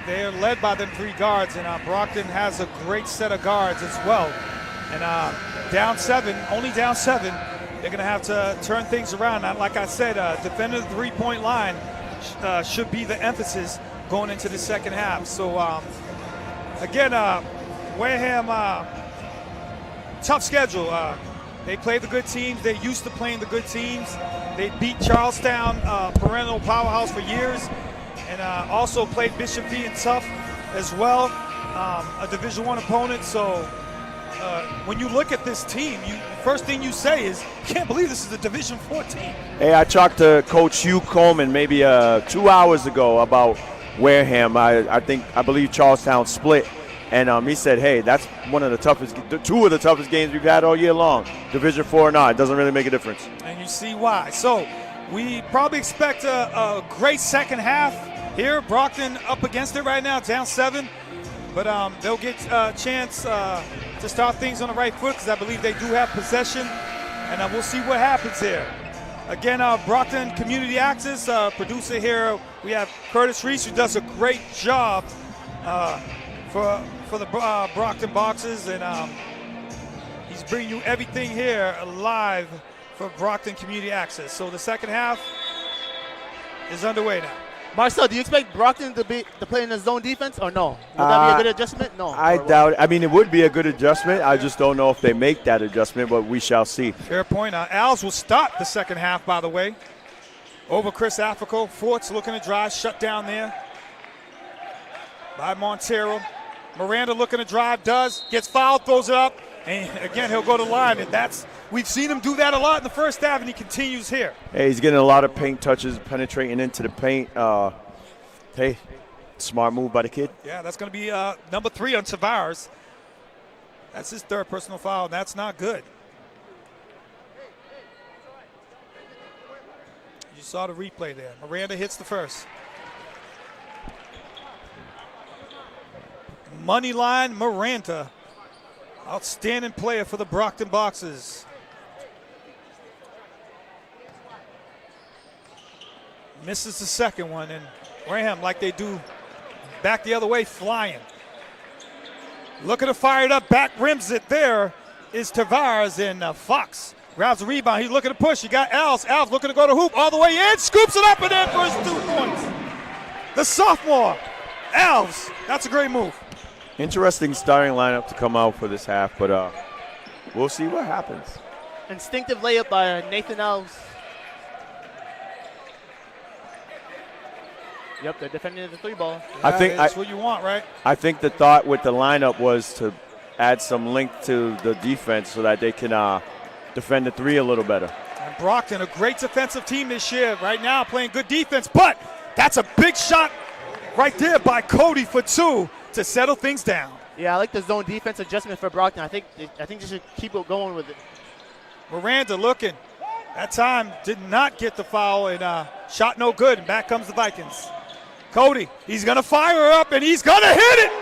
They're led by them three guards, and Brockton has a great set of guards as well. And only down seven. They're going to have to turn things around. Now, like I said, defending the three-point line should be the emphasis going into the second half. So, again, Wareham, tough schedule. They play the good teams. They're used to playing the good teams. They beat Charlestown, perennial powerhouse for years, and also played Bishop V and Tough as well, a Division I opponent. So, when you look at this team, first thing you say is, can't believe this is a Division IV team. Hey, I talked to Coach Hugh Coleman maybe 2 hours ago about Wareham. I believe Charlestown split, and he said, hey, that's two of the toughest games we've had all year long. Division IV or not, it doesn't really make a difference. And you see why. So we probably expect a great second half here. Brockton up against it right now, down 7. But they'll get a chance to start things on the right foot because I believe they do have possession. And we'll see what happens here. Again, Brockton Community Access, producer here, we have Curtis Reese, who does a great job for the Brockton Boxers. And he's bringing you everything here live for Brockton Community Access. So the second half is underway now. Marcel, do you expect Brockton to play in the zone defense or no? Would that be a good adjustment? No. I doubt it. I mean, it would be a good adjustment. I just don't know if they make that adjustment, but we shall see. Fair point. Al's will start the second half, by the way, over Chris Africo. Fort's looking to drive, shut down there by Montero. Miranda looking to drive, gets fouled, throws it up, and again, he'll go to the line, and we've seen him do that a lot in the first half, and he continues here. Hey, he's getting a lot of paint touches, penetrating into the paint. Hey, smart move by the kid. Yeah, that's going to be number 3 on Tavares. That's his third personal foul, and that's not good. You saw the replay there. Miranda hits the first. Moneyline Miranda. Outstanding player for the Brockton Boxers. Misses the second one, and Wareham, like they do, back the other way, flying. Looking to fire it up, back rims it. There is Tavares, and Fox grabs the rebound. He's looking to push. You got Alves. Alves looking to go to hoop all the way in, scoops it up and in for his 2 points. The sophomore, Alves. That's a great move. Interesting starting lineup to come out for this half, but we'll see what happens. Instinctive layup by Nathan Alves. Yep, they're defending the 3-ball. Yeah, that's what you want, right? I think the thought with the lineup was to add some length to the defense so that they can defend the 3 a little better. And Brockton, a great defensive team this year, right now playing good defense, but that's a big shot right there by Cody for 2 to settle things down. Yeah, I like the zone defense adjustment for Brockton. I think they should keep going with it. Miranda looking, That time did not get the foul, and shot no good, and back comes the Vikings. Cody, he's going to fire up, and he's going to hit it.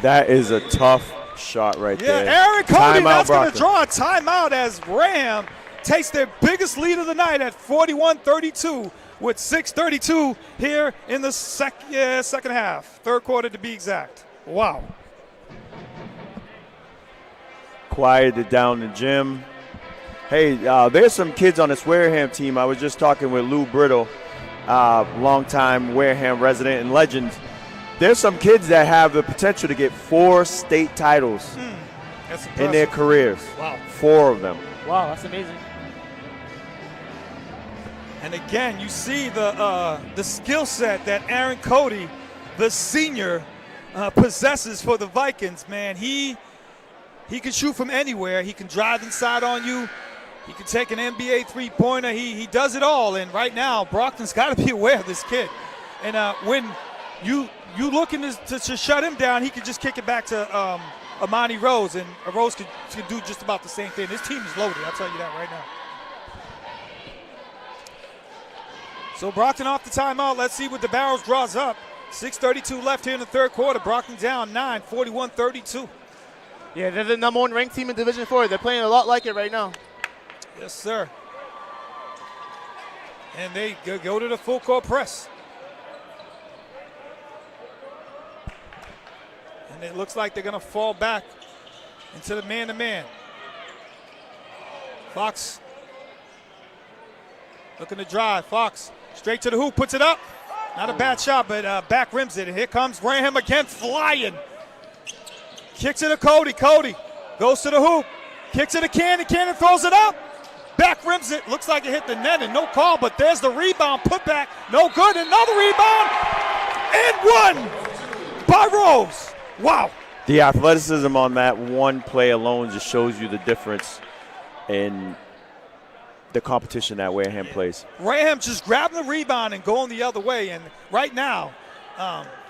That is a tough shot right there. Yeah, Aaron Cody, that's going to Brockton. draw a timeout as Wareham takes their biggest lead of the night at 41-32 with 6:32 here in the second half, third quarter to be exact. Wow. Quieted down the gym. Hey, there's some kids on this Wareham team. I was just talking with Lou Brittle, longtime Wareham resident and legend. There's some kids that have the potential to get 4 state titles That's in their careers. Wow. 4 of them. Wow, that's amazing. And again, you see the skill set that Aaron Cody, the senior, possesses for the Vikings. Man, he can shoot from anywhere. He can drive inside on you. He can take an NBA three-pointer. He does it all. And right now, Brockton's got to be aware of this kid. And when you looking to shut him down, he could just kick it back to Amani Rose, and Rose could do just about the same thing. This team is loaded. I'll tell you that right now. So Brockton off the timeout. Let's see what the Barrels draws up. 6:32 left here in the third quarter. Brockton down 9, 41-32. Yeah, they're the number 1 ranked team in Division 4. They're playing a lot like it right now. Yes, sir. And they go to the full court press. And it looks like they're going to fall back into the man-to-man. Fox looking to drive. Fox straight to the hoop, puts it up. Not a bad shot, but back rims it. And here comes Wareham again, flying. Kicks it to Cody. Cody goes to the hoop. Kicks it to Cannon. Cannon throws it up. Back rims it. Looks like it hit the net and no call, but there's the rebound. Put back. No good. Another rebound. And one by Rose. Wow. The athleticism on that one play alone just shows you the difference in the competition that Wareham plays. Wareham just grabbing the rebound and going the other way. And right now,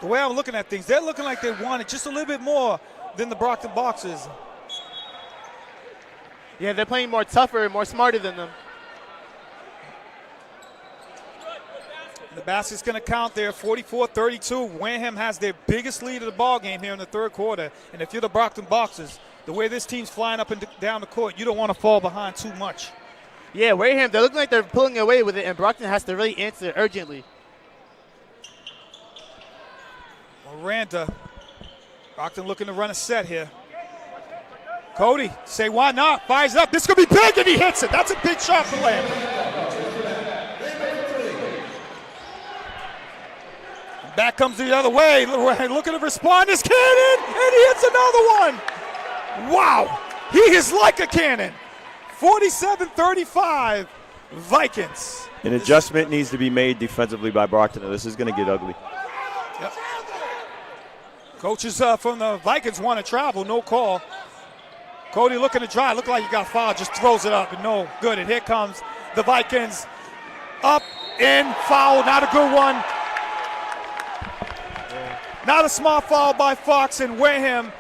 the way I'm looking at things, they're looking like they want it just a little bit more than the Brockton Boxers. Yeah, they're playing more tougher and more smarter than them. The basket's going to count there, 44-32. Wareham has their biggest lead of the ball game here in the third quarter. And if you're the Brockton Boxers, the way this team's flying up and down the court, you don't want to fall behind too much. Yeah, Wareham, they're looking like they're pulling away with it, and Brockton has to really answer urgently. Miranda, Brockton looking to run a set here. Cody, say why not? Fires up. This could be big, and he hits it. That's a big shot for Lambert. Back comes the other way. Looking to respond. This cannon, and he hits another one. Wow, he is like a cannon. 47-35, Vikings. An adjustment needs to be made defensively by Brockton, or this is going to get ugly. Yep. Coaches from the Vikings want to travel, no call. Cody looking to drive, look like he got fouled, just throws it up, and no good. And here comes the Vikings. Up, in, foul, not a good one. Not a smart foul by Fox, and Wareham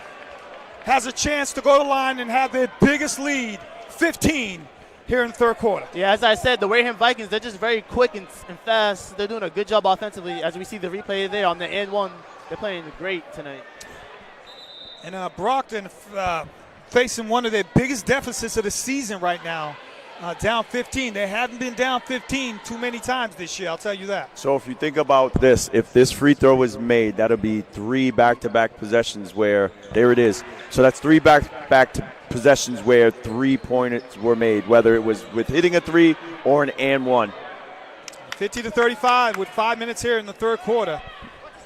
has a chance to go to the line and have their biggest lead, 15, here in the third quarter. Yeah, as I said, the Wareham Vikings, they're just very quick and fast. They're doing a good job offensively. As we see the replay there on the end one, they're playing great tonight. And Brockton facing one of their biggest deficits of the season right now, down 15. They haven't been down 15 too many times this year, I'll tell you that. So if you think about this, if this free throw was made, that'll be 3 back-to-back possessions where, there it is. So that's 3 back-to-back possessions where 3-pointers were made, whether it was with hitting a 3 or an and 1. 50-35 with 5 minutes here in the third quarter.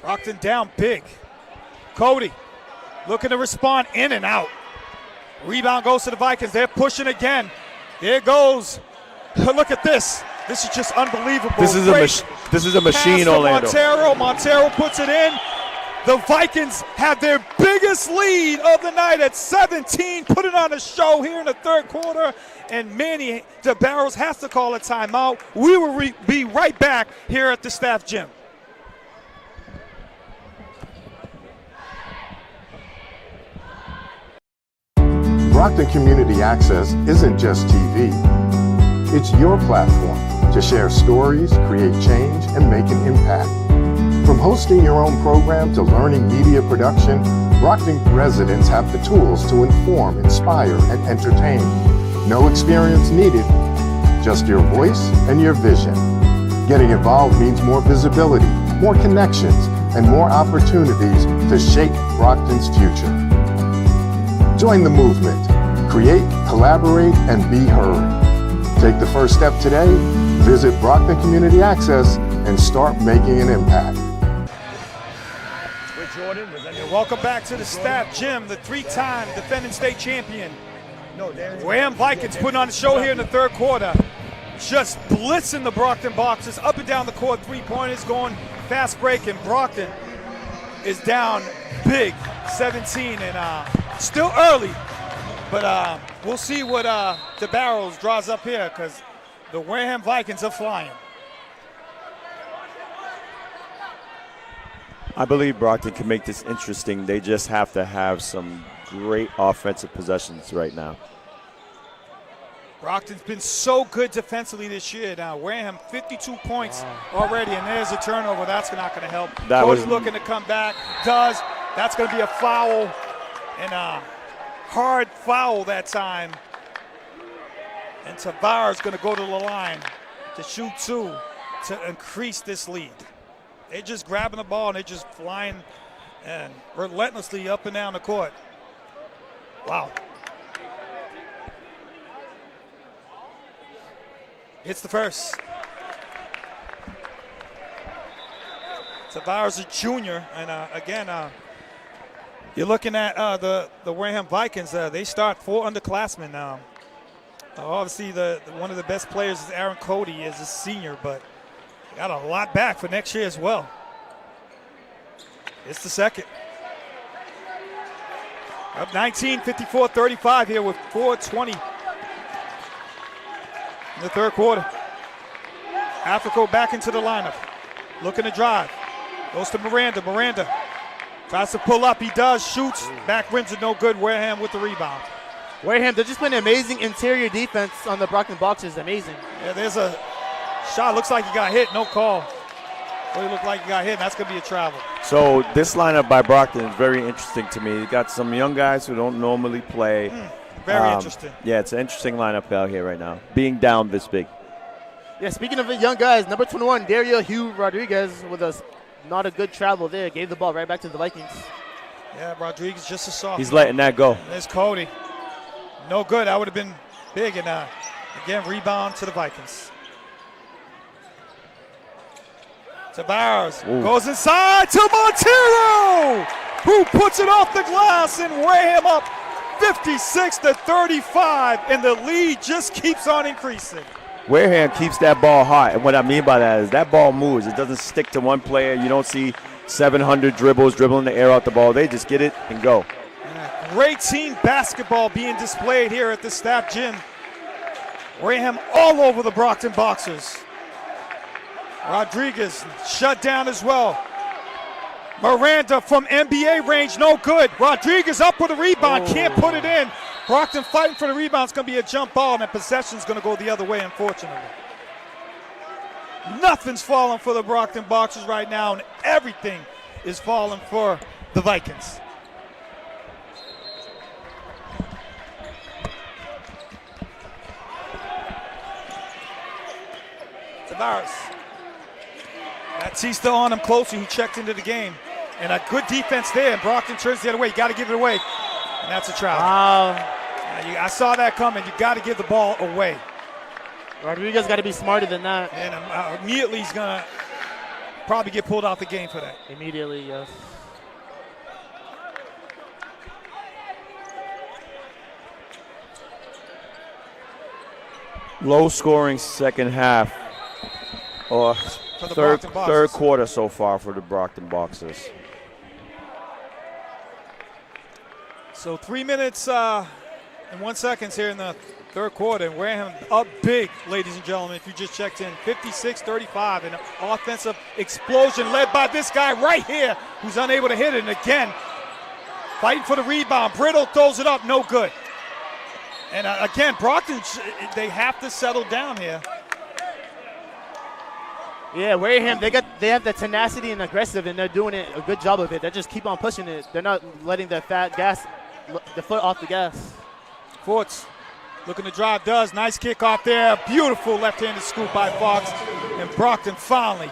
Brockton down big. Cody looking to respond, in and out. Rebound goes to the Vikings. They're pushing again. There goes. Look at this. This is just unbelievable. This is a machine, Orlando. Montero puts it in. The Vikings have their biggest lead of the night at 17, putting on a show here in the third quarter. And Manny, the Barrels, has to call a timeout. We will be right back here at the staff gym. Brockton Community Access isn't just TV. It's your platform to share stories, create change, and make an impact. From hosting your own program to learning media production, Brockton residents have the tools to inform, inspire, and entertain. No experience needed, just your voice and your vision. Getting involved means more visibility, more connections, and more opportunities to shape Brockton's future. Join the movement. Create, collaborate, and be heard. Take the first step today. Visit Brockton Community Access and start making an impact. Welcome back to the Stat Gym, the three-time defending state champion. Wareham Vikings putting on a show here in the third quarter. Just blitzing the Brockton Boxers up and down the court. Three-pointers going fast break, and Brockton is down big, 17, and still early. But we'll see what the Barrels draws up here, because the Wareham Vikings are flying. I believe Brockton can make this interesting. They just have to have some great offensive possessions right now. Brockton's been so good defensively this year. Now, Wareham, 52 points already, and there's a turnover. That's not going to help. Cody's looking to come back. Does. That's going to be a foul, and a hard foul that time. And Tavares going to go to the line to shoot two to increase this lead. They're just grabbing the ball, and they're just flying and relentlessly up and down the court. Wow. Hits the first. Tavares, a junior, and again, you're looking at the Wareham Vikings. They start 4 underclassmen now. Obviously, one of the best players is Aaron Cody, is a senior, but got a lot back for next year as well. It's the second. Up 19, 54-35 here with 4:20 in the third quarter. Africo back into the lineup. Looking to drive. Goes to Miranda. Miranda tries to pull up. He does. Shoots. Back rims are no good. Wareham with the rebound. Wareham, they're just playing amazing interior defense on the Brockton Boxers. Amazing. Yeah, there's a shot. Looks like he got hit. No call. Well, he looked like he got hit, and that's going to be a travel. So this lineup by Brockton is very interesting to me. You got some young guys who don't normally play. Very interesting. Yeah, it's an interesting lineup out here right now, being down this big. Yeah, speaking of the young guys, number 21, Dario Hugh Rodriguez with not a good travel there. Gave the ball right back to the Vikings. Yeah, Rodriguez just a sophomore. He's letting that go. There's Cody. No good. That would have been big. And again, rebound to the Vikings. Tavares goes inside to Montero, who puts it off the glass, and Wareham up 56-35, and the lead just keeps on increasing. Wareham keeps that ball hot, and what I mean by that is that ball moves. It doesn't stick to one player. You don't see 700 dribbling the air out the ball. They just get it and go. Great team basketball being displayed here at the Staff Gym. Wareham all over the Brockton Boxers. Rodriguez shut down as well. Miranda from NBA range, no good. Rodriguez up with a rebound, can't put it in. Brockton fighting for the rebound. It's going to be a jump ball, and that possession's going to go the other way, unfortunately. Nothing's falling for the Brockton Boxers right now, and everything is falling for the Vikings. Tavares. Batista on him closer. He checked into the game. And a good defense there, and Brockton turns the other way. You got to give it away. And that's a travel. I saw that coming. You got to give the ball away. Rodriguez got to be smarter than that. And immediately he's going to probably get pulled out the game for that. Immediately, yes. Low scoring second half. Or third quarter so far for the Brockton Boxers. So 3 minutes and 1 second here in the third quarter. And Wareham up big, ladies and gentlemen, if you just checked in. 56-35, an offensive explosion led by this guy right here who's unable to hit it. And again, fighting for the rebound. Brittle throws it up, no good. And again, Brockton, they have to settle down here. Yeah, Wareham, they have the tenacity and aggressive, and they're doing it a good job of it. They just keep on pushing it. They're not letting the foot off the gas. Forts looking to drive, does. Nice kick off there. Beautiful left-handed scoop by Fox. And Brockton finally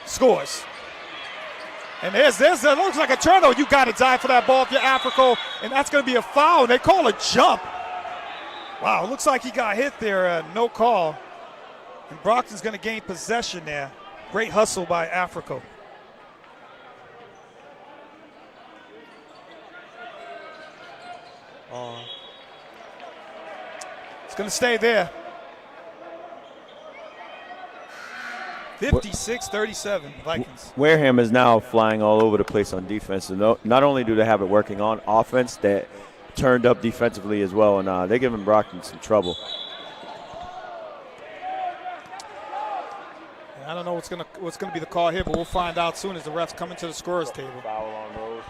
scores. And there's that looks like a turnover. You got to dive for that ball if you're Africo, and that's going to be a foul. And they call a jump. Wow, it looks like he got hit there. No call. And Brockton's going to gain possession there. Great hustle by Africo. It's going to stay there. 56-37, Vikings. Wareham is now flying all over the place on defense. So not only do they have it working on offense, they turned up defensively as well, and they're giving Brockton some trouble. I don't know what's gonna be the call here, but we'll find out soon as the refs come into the scorer's table. Foul on Rose.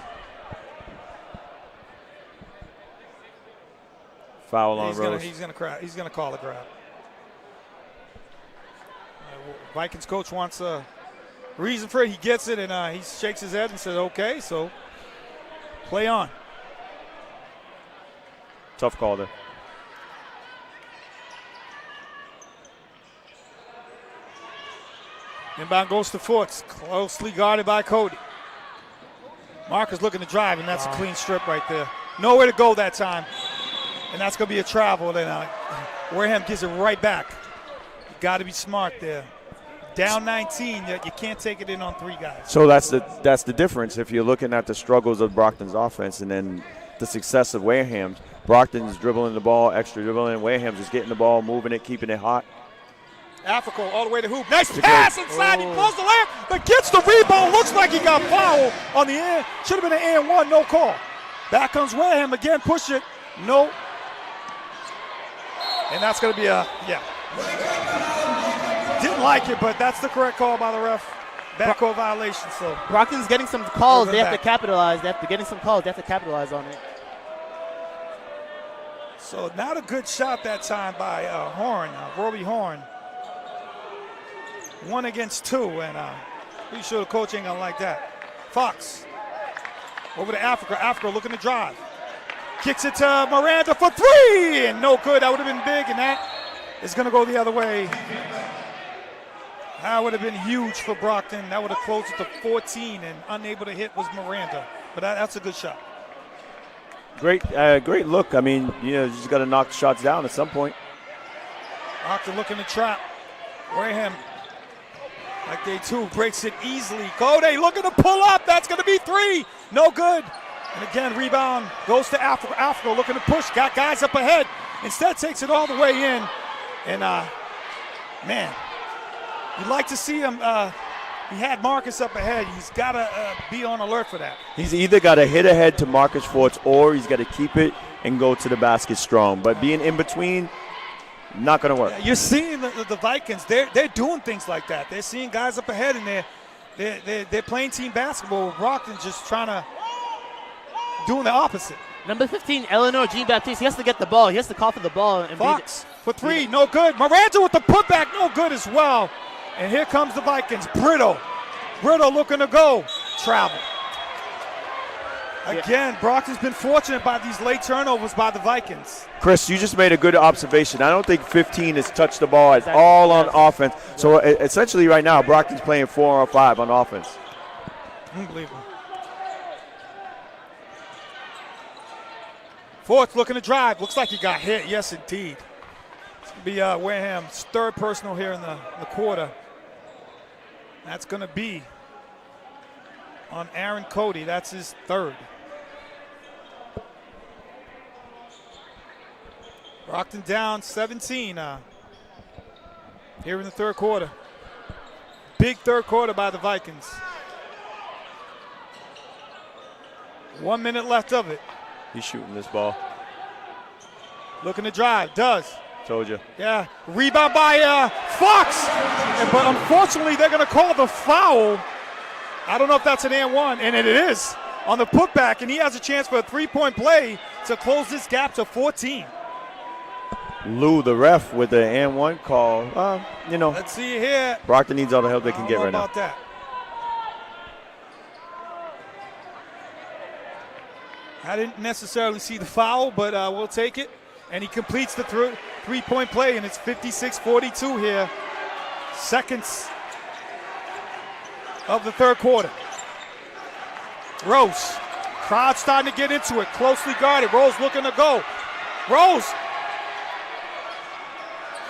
Foul on Rose. He's gonna call a grab. Vikings coach wants a reason for it. He gets it, and he shakes his head and says, "Okay, so play on." Tough call there. Inbound goes to Forts, closely guarded by Cody. Marcus looking to drive, and that's a clean strip right there. Nowhere to go that time, and that's going to be a travel. Then Wareham gives it right back. You got to be smart there. Down 19, you can't take it in on three guys. So that's the difference. If you're looking at the struggles of Brockton's offense and then the success of Wareham's, Brockton's dribbling the ball, extra dribbling. Wareham's just getting the ball, moving it, keeping it hot. Africo all the way to hoop. Nice pass inside. He closed the layup, but gets the rebound. Looks like he got fouled on the end. Should have been an and one, no call. Back comes Wareham again, push it. No. And that's going to be didn't like it, but that's the correct call by the ref. Backcourt violation. So Brockton's getting some calls. They have to capitalize. They have to capitalize on it. So not a good shot that time by Roby Horn. 1 against 2, and pretty sure the coach ain't gonna like that. Fox over to Africa. Africa looking to drive. Kicks it to Miranda for 3, and no good. That would have been big, and that is gonna go the other way. That would have been huge for Brockton. That would have closed it to 14, and unable to hit was Miranda. But that's a good shot. Great look. I mean, you just got to knock the shots down at some point. Brockton looking to trap. Wareham, like day 2, breaks it easily. Cody looking to pull up. That's going to be 3. No good. And again, rebound goes to Africa. Africa looking to push. Got guys up ahead. Instead takes it all the way in. And, man, you'd like to see him. He had Marcus up ahead. He's got to be on alert for that. He's either got to hit ahead to Marcus Forts or he's got to keep it and go to the basket strong. But being in between, not going to work. You're seeing the Vikings. They're doing things like that. They're seeing guys up ahead, and they're playing team basketball. Brockton just trying to doing the opposite. Number 15, Eleanor Jean-Baptiste. He has to get the ball. He has to call for the ball. And Fox for 3, no good. Miranda with the putback, no good as well. And here comes the Vikings. Brito looking to go. Travel. Again, Brockton's been fortunate by these late turnovers by the Vikings. Chris, you just made a good observation. I don't think 15 has touched the ball at all on offense. So essentially right now, Brockton's playing 4 or 5 on offense. Unbelievable. Fourth looking to drive. Looks like he got hit. Yes, indeed. It's going to be Wareham's 3rd personal here in the quarter. That's going to be on Aaron Cody. That's his 3rd. Brockton down 17 here in the 3rd quarter. Big 3rd quarter by the Vikings. 1 minute left of it. He's shooting this ball. Looking to drive. Does. Told you. Yeah. Rebound by Fox. But unfortunately, they're going to call the foul. I don't know if that's an and one, and it is on the putback, and he has a chance for a 3-point play to close this gap to 14. Lou, the ref, with the and one call. You know, Let's see here. Brockton needs all the help they can I get don't know right now. about that. I didn't necessarily see the foul, but we'll take it. And he completes the three-point play, and it's 56-42 here. Seconds of the third quarter. Rose. Crowd starting to get into it. Closely guarded. Rose looking to go. Rose.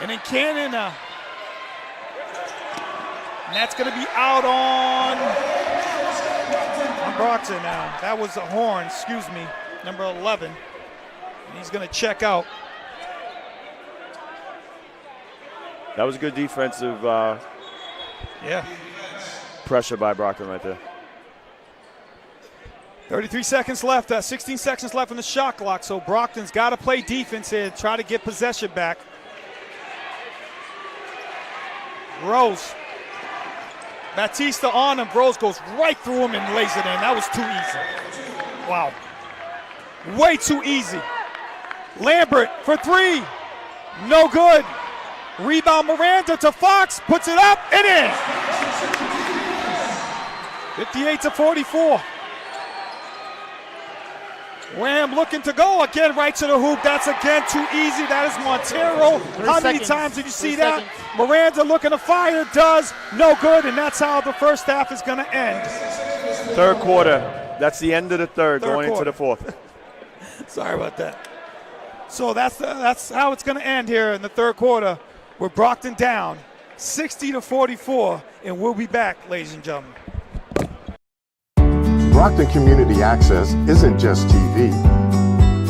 And then Cannon. And that's going to be out on Brockton now. That was a horn, excuse me, number 11. And he's going to check out. That was a good defensive pressure by Brockton right there. 33 seconds left, 16 seconds left in the shot clock, so Brockton's got to play defense here, try to get possession back. Rose. Batista on him. Rose goes right through him and lays it in. That was too easy. Wow. Way too easy. Lambert for three. No good. Rebound Miranda to Fox. Puts it up and in. 58-44. Wareham looking to go again right to the hoop. That's again too easy. That is Montero. How many times did you see that? Miranda looking to fire, does no good, and that's how the first half is going to end. Third quarter. That's the end of the third going quarter. into the fourth. Sorry about that. So that's how it's going to end here in the third quarter. We're Brockton down 60-44, and we'll be back, ladies and gentlemen. Brockton Community Access isn't just TV.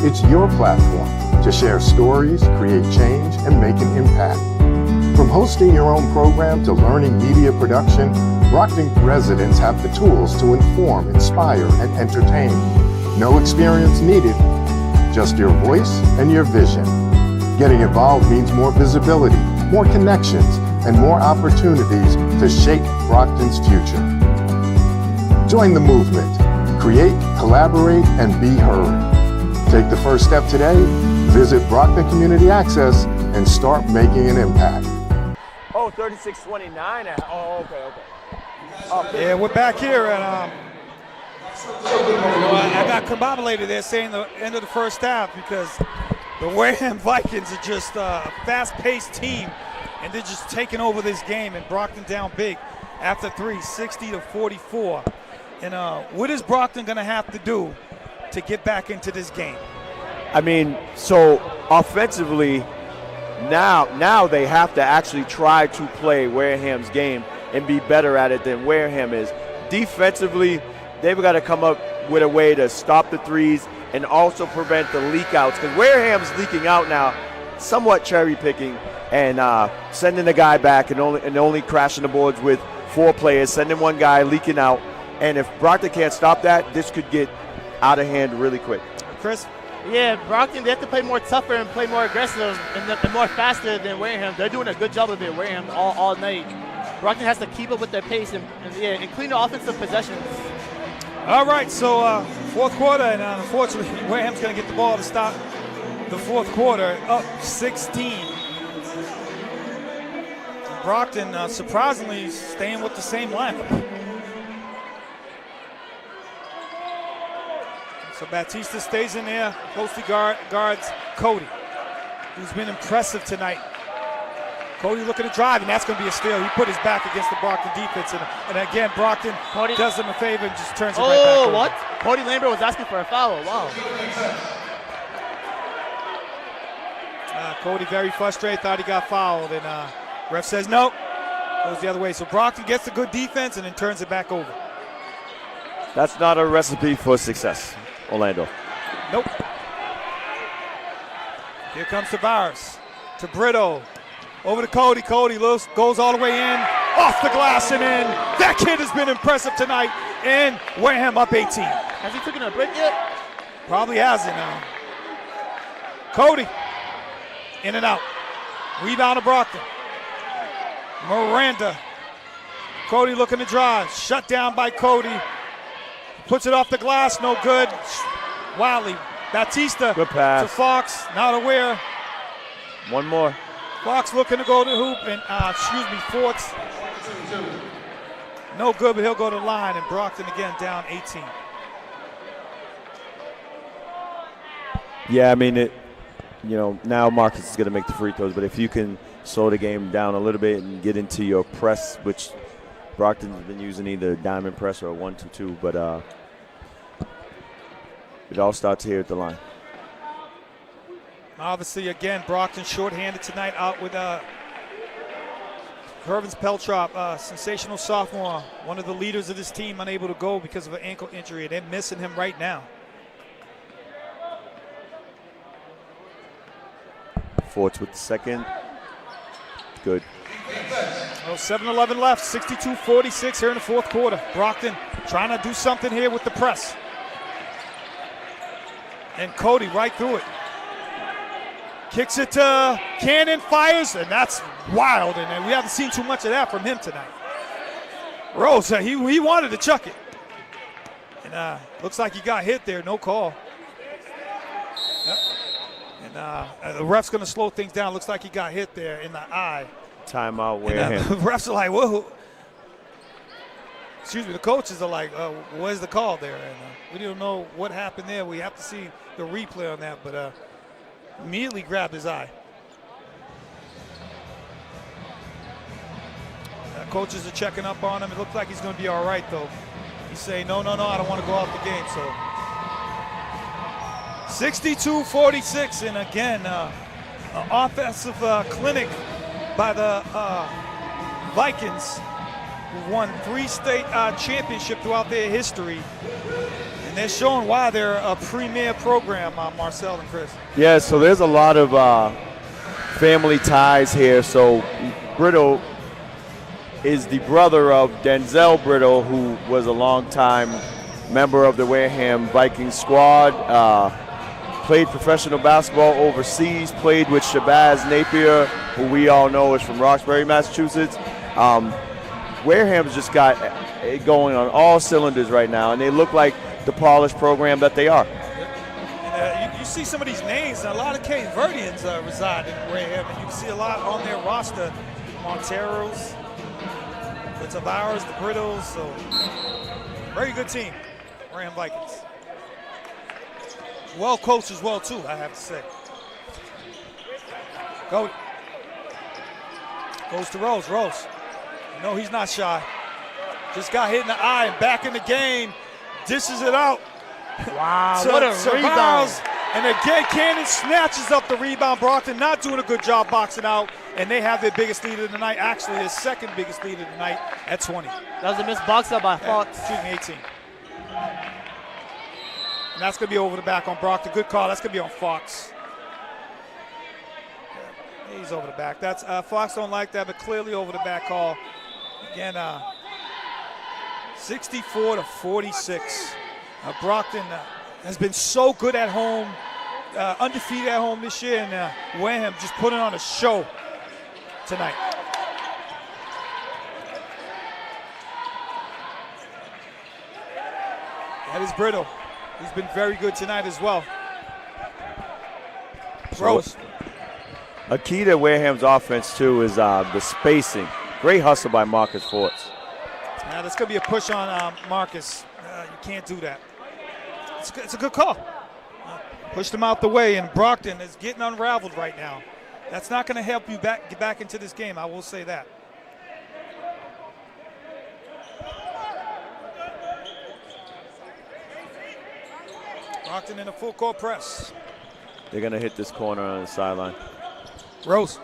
It's your platform to share stories, create change, and make an impact. From hosting your own program to learning media production, Brockton residents have the tools to inform, inspire, and entertain. No experience needed, just your voice and your vision. Getting involved means more visibility, more connections, and more opportunities to shape Brockton's future. Join the movement. Create, collaborate, and be heard. Take the first step today. Visit Brockton Community Access and start making an impact. Oh, 36-29. Oh, okay. Yeah, we're back here, and I got combobulated there saying the end of the first half because the Wareham Vikings are just a fast-paced team, and they're just taking over this game, and Brockton down big after three, 60-44. And what is Brockton going to have to do to get back into this game? I mean, so offensively, now they have to actually try to play Wareham's game and be better at it than Wareham is. Defensively, they've got to come up with a way to stop the threes and also prevent the leak outs, because Wareham's leaking out now, somewhat cherry picking and sending the guy back and only crashing the boards with 4 players, sending one guy leaking out. And if Brockton can't stop that, this could get out of hand really quick. Chris? Yeah, Brockton, they have to play more tougher and play more aggressive and more faster than Wareham. They're doing a good job of it, Wareham, all night. Brockton has to keep up with their pace and clean the offensive possessions. All right, so fourth quarter, and unfortunately, Wareham's going to get the ball to start the fourth quarter, up 16. Brockton, surprisingly, staying with the same lineup. So Batista stays in there, closely guards Cody, who's been impressive tonight. Cody looking to drive, and that's going to be a steal. He put his back against the Brockton defense, and again, Brockton does him a favor and just turns it right back over. Oh, what? Cody Lambert was asking for a foul. Wow. Cody very frustrated, thought he got fouled, and ref says no. Goes the other way. So Brockton gets the good defense and then turns it back over. That's not a recipe for success, Orlando. Nope. Here comes Tavares to Brito. Over to Cody. Cody goes all the way in, off the glass and in. That kid has been impressive tonight. And Wareham up 18. Has he taken a break yet? Probably hasn't now. Cody, in and out. Rebound to Brockton. Miranda. Cody looking to drive. Shut down by Cody. Puts it off the glass, no good. Wiley. Batista good pass to Fox, not aware. One more. Fox looking to go to the hoop, and Forks. No good, but he'll go to the line, and Brockton again down 18. Yeah, I mean, now Marcus is going to make the free throws, but if you can slow the game down a little bit and get into your press, which Brockton's been using either a diamond press or a 1-2-2, but it all starts here at the line. Obviously, again, Brockton shorthanded tonight out with Hervins Peltrop, sensational sophomore, one of the leaders of this team, unable to go because of an ankle injury. They're missing him right now. Forts with the second. Good. Well, 7:11 left, 62-46 here in the fourth quarter. Brockton trying to do something here with the press. And Cody right through it. Kicks it to Cannon, fires, and that's wild. And we haven't seen too much of that from him tonight. Rose, he wanted to chuck it. And looks like he got hit there, no call. Yep. And the ref's going to slow things down. Looks like he got hit there in the eye. Timeout, Wareham. The refs are like, whoa. Excuse me, the coaches are like, where's the call there? And we don't know what happened there. We have to see the replay on that, but immediately grabbed his eye. Coaches are checking up on him. It looks like he's going to be all right, though. He's saying, no, I don't want to go out the game. So 62-46, and again, an offensive clinic by the Vikings, who won 3 state championships throughout their history. And they're showing why they're a premier program, Marcel and Chris. Yeah, so there's a lot of family ties here. So Brittle is the brother of Denzel Brittle, who was a longtime member of the Wareham Vikings squad. Played professional basketball overseas, played with Shabazz Napier, who we all know is from Roxbury, Massachusetts. Wareham's just got it going on all cylinders right now, and they look like the polished program that they are. You see some of these names, a lot of Cape Verdeans reside in Wareham, and you can see a lot on their roster. Monteros, the Tavares, the Brittles, so very good team, Wareham Vikings. Well coached as well, too, I have to say. Goes to Rose. No, he's not shy. Just got hit in the eye and back in the game. Dishes it out. Wow, what a rebound. And again, Cannon snatches up the rebound. Brockton not doing a good job boxing out, and they have their biggest lead of the night. Actually, their second biggest lead of the night at 20. That was a missed box out by Fox. 18. And that's going to be over the back on Brockton. Good call. That's going to be on Fox. Yeah, he's over the back. That's Fox don't like that, but clearly over the back call. Again, 64-46. Brockton has been so good at home, undefeated at home this year, and Wareham just putting on a show tonight. That is Brittle. He's been very good tonight as well. Rose. A key to Wareham's offense, too, is the spacing. Great hustle by Marcus Forts. Now, that's going to be a push on Marcus. You can't do that. It's a good call. Pushed him out the way, and Brockton is getting unraveled right now. That's not going to help you get back into this game, I will say that. Brockton in a full court press. They're going to hit this corner on the sideline. Rose.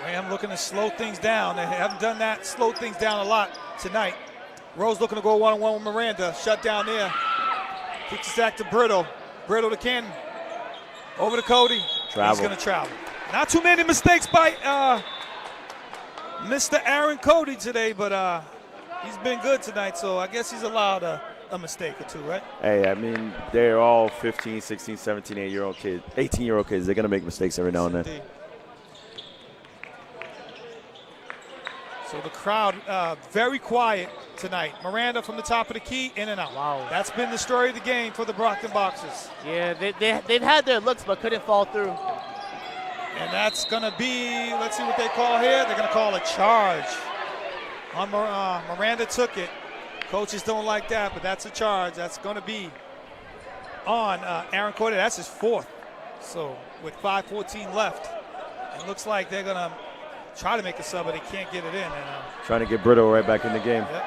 Wareham looking to slow things down. They haven't done that, slowed things down a lot tonight. Rose looking to go one-on-one with Miranda. Shut down there. Kicks it back to Brittle. Brittle to Cannon. Over to Cody. Travel. He's going to travel. Not too many mistakes by Mr. Aaron Cody today, but he's been good tonight, so I guess he's allowed a mistake or two, right? Hey, I mean, they're all 15, 16, 17, 18-year-old kids. 18-year-old kids. They're going to make mistakes every now and then. So the crowd very quiet tonight. Miranda from the top of the key, in and out. Wow. That's been the story of the game for the Brockton Boxers. Yeah, they've had their looks but couldn't fall through. And that's going to be, let's see what they call here. They're going to call a charge. Miranda took it. Coaches don't like that, but that's a charge. That's going to be on Aaron Corday. That's his fourth. So with 5:14 left, it looks like they're going to try to make a sub, but they can't get it in. And, Trying to get Brito right back in the game. Yep.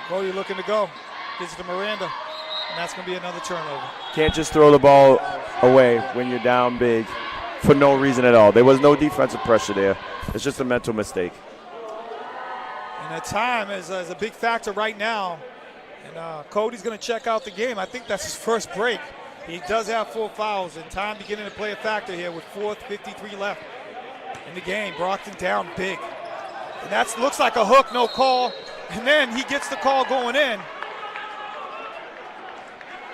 Cody looking to go. Gives it to Miranda, and that's going to be another turnover. Can't just throw the ball away when you're down big for no reason at all. There was no defensive pressure there. It's just a mental mistake. And the time is a big factor right now. And Cody's going to check out the game. I think that's his first break. He does have 4 fouls, and time beginning to play a factor here with 4:53 left in the game. Brockton down big. And that looks like a hook, no call. And then he gets the call going in.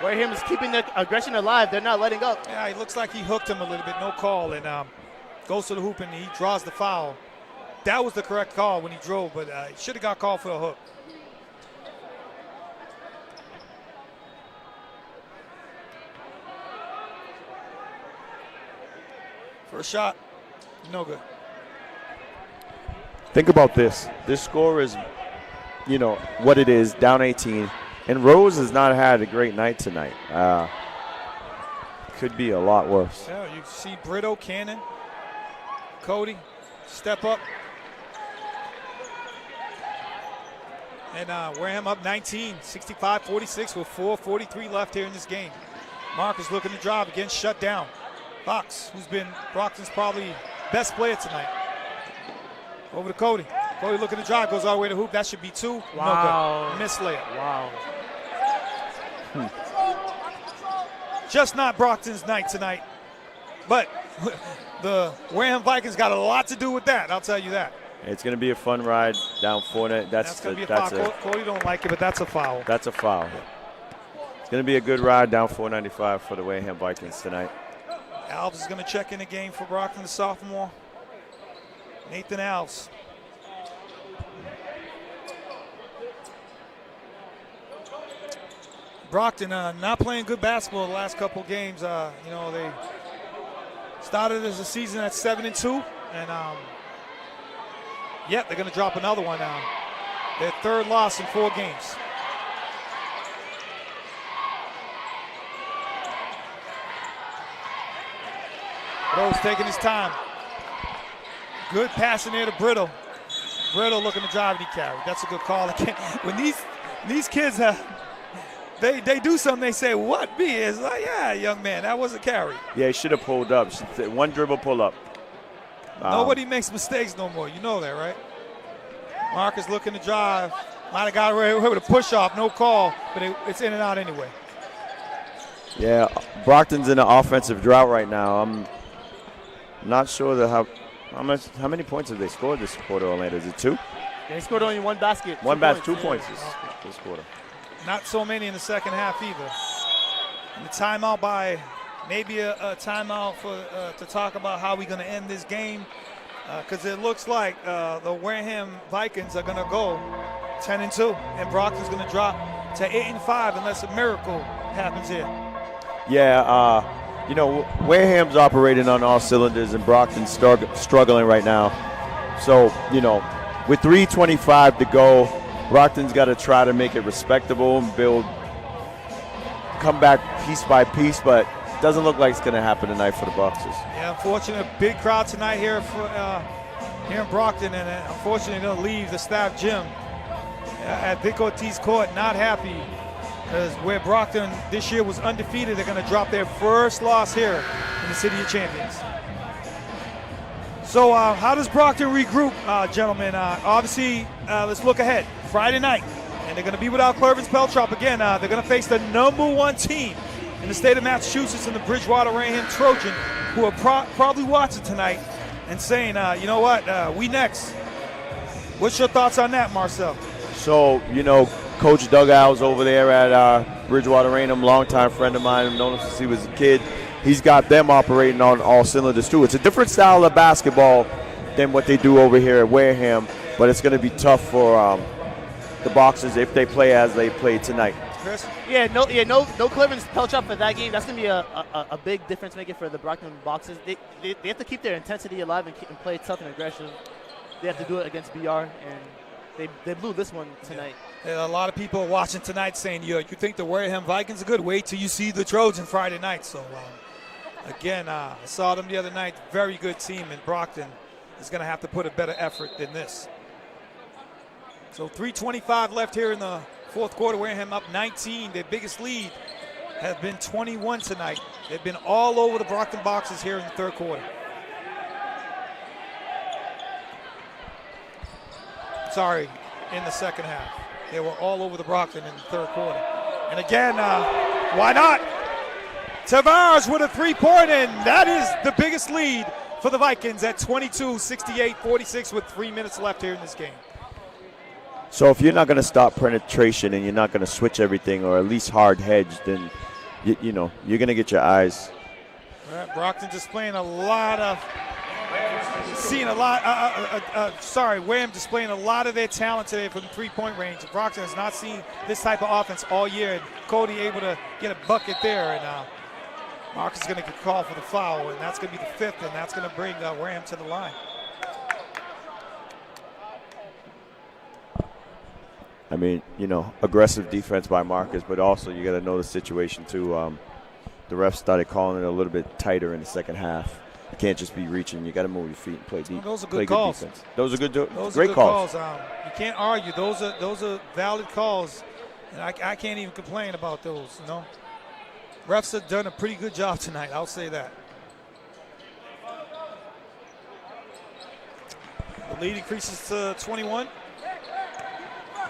Wareham is keeping the aggression alive. They're not letting up. Yeah, it looks like he hooked him a little bit, no call, and goes to the hoop and he draws the foul. That was the correct call when he drove, but he should have got called for a hook. First shot, no good. Think about this. This score is, what it is, down 18. And Rose has not had a great night tonight. Could be a lot worse. Yeah, you see Brito, Cannon, Cody, step up. And Wareham up 19, 65-46 with 4:43 left here in this game. Marcus looking to drive, again shut down. Fox, who's been Brockton's probably best player tonight. Over to Cody. Cody looking to drive, goes all the way to hoop. That should be 2. Wow. No good. Missed layup. Wow. Just not Brockton's night tonight. But the Wareham Vikings got a lot to do with that, I'll tell you that. It's going to be a fun ride down 4. That's going to be a foul. Cody don't like it, but that's a foul. That's a foul. It's going to be a good ride down 495 for the Wareham Vikings tonight. Alves is going to check in the game for Brockton, the sophomore. Nathan Alves. Brockton not playing good basketball the last couple games. They started as a season at 7-2, and they're going to drop another one now. Their third loss in 4 games. Rose taking his time. Good passing there to Brito. Brito looking to drive, and he carried. That's a good call. When these kids they do something, they say, what, B? It's like, yeah, young man, that was a carry. Yeah, he should have pulled up. One dribble pull up. Nobody makes mistakes no more. You know that, right? Marcus looking to drive. Might have got away with a push-off, no call, but it's in and out anyway. Yeah, Brockton's in an offensive drought right now. I'm not sure how many points have they scored this quarter, Orlando? Is it 2? They scored only 1 basket. 2 points this quarter. Not so many in the second half either. And the timeout by maybe a timeout to talk about how we're going to end this game, because it looks like the Wareham Vikings are going to go 10-2, and Brockton's going to drop to 8-5 unless a miracle happens here. Yeah, Wareham's operating on all cylinders, and Brockton's struggling right now. So, with 3:25 to go, Brockton's got to try to make it respectable and come back piece by piece, but it doesn't look like it's going to happen tonight for the Boxers. Yeah, unfortunately, a big crowd tonight here in Brockton, and unfortunately they'll leave the staff gym at Vic Ortiz Court not happy, because where Brockton this year was undefeated, they're going to drop their first loss here in the City of Champions. So how does Brockton regroup, gentlemen? Obviously, let's look ahead. Friday night, and they're going to be without Clervin Spelltrop again. They're going to face the #1 team in the state of Massachusetts in the Bridgewater Wareham Trojan, who are probably watching tonight and saying, you know what, we next. What's your thoughts on that, Marcel? So, Coach Doug Owls over there at Bridgewater Wareham, longtime friend of mine. I've known him since he was a kid. he's got them operating on all cylinders too. It's a different style of basketball than what they do over here at Wareham, but it's going to be tough for the Boxers if they play as they played tonight. Chris? No Cleveland's Pelch up for that game. That's going to be a big difference maker for the Brockton Boxers. They have to keep their intensity alive and play tough and aggressive. They have to do it against BR, and they blew this one tonight. A lot of people are watching tonight saying, you think the Wareham Vikings are good? Wait till you see the Trojan Friday night. So, again, I saw them the other night. Very good team, and Brockton is going to have to put a better effort than this. So 3:25 left here in the fourth quarter. Wareham up 19. Their biggest lead has been 21 tonight. They've been all over the Brockton Boxers here in the third quarter. Sorry, in the second half. They were all over the Brockton in the third quarter. And again, why not? Tavares with a three-point, and that is the biggest lead for the Vikings at 22, 68, 46 with 3 minutes left here in this game. So if you're not going to stop penetration and you're not going to switch everything or at least hard hedge, then, you know, you're going to get your eyes. Brockton displaying a lot of Wareham displaying a lot of their talent today from the three-point range. Brockton has not seen this type of offense all year, and Cody able to get a bucket there, and Marcus is going to get called for the foul, and that's going to be the fifth, and that's going to bring Wareham to the line. I mean, you know, aggressive defense by Marcus, but also you got to know the situation too. The refs started calling it a little bit tighter in the second half. You can't just be reaching. You got to move your feet and play deep. Those are play good calls. Defense. Those are good. Those great are good calls. You can't argue. Those are valid calls, and I can't even complain about those. You know, refs have done a pretty good job tonight. I'll say that. The lead increases to 21.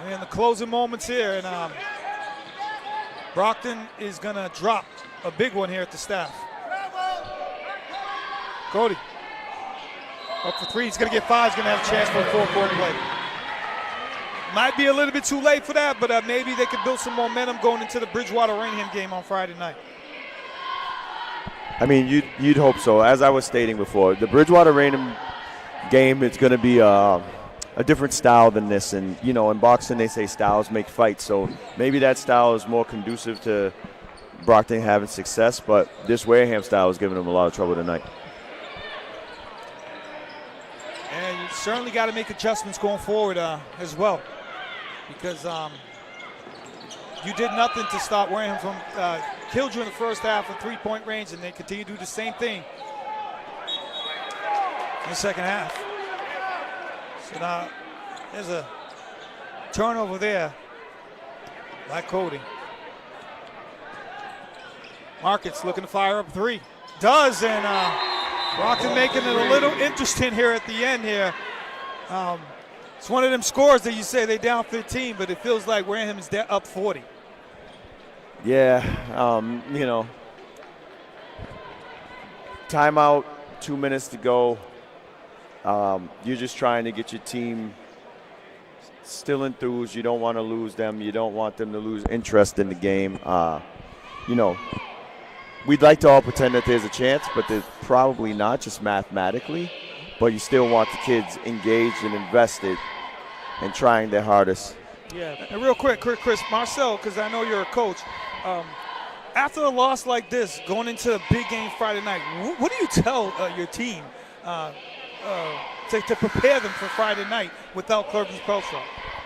And the closing moments here, and Brockton is going to drop a big one here at the staff. Cody up for three. He's going to get five. He's going to have a chance for a four-quarter play. Might be a little bit too late for that, but maybe they could build some momentum going into the Bridgewater-Rainham game on Friday night. I mean, you'd hope so. As I was stating before, the Bridgewater-Rainham game, it's going to be a different style than this. And, you know, in boxing they say styles make fights. So maybe that style is more conducive to Brockton having success. But this Wareham style is giving them a lot of trouble tonight. And you certainly got to make adjustments going forward as well. Because you did nothing to stop Wareham from killed you in the first half from three-point range. And they continue to do the same thing in the second half. So now there's a turnover there by Cody. Markets looking to fire up three. Does, and Brockton making it a little interesting here at the end here. It's one of them scores that you say they down 15, but it feels like Wareham is up 40. Yeah, you know, timeout, 2 minutes to go. You're just trying to get your team still enthused. You don't want to lose them. You don't want them to lose interest in the game. You know, we'd like to all pretend that there's a chance, but there's probably not, just mathematically. But you still want the kids engaged and invested and trying their hardest. Yeah, and real quick, Chris, Marcel, because I know you're a coach. After a loss like this, going into a big game Friday night, what do you tell your team to prepare them for Friday night without Cleveland's Peltro?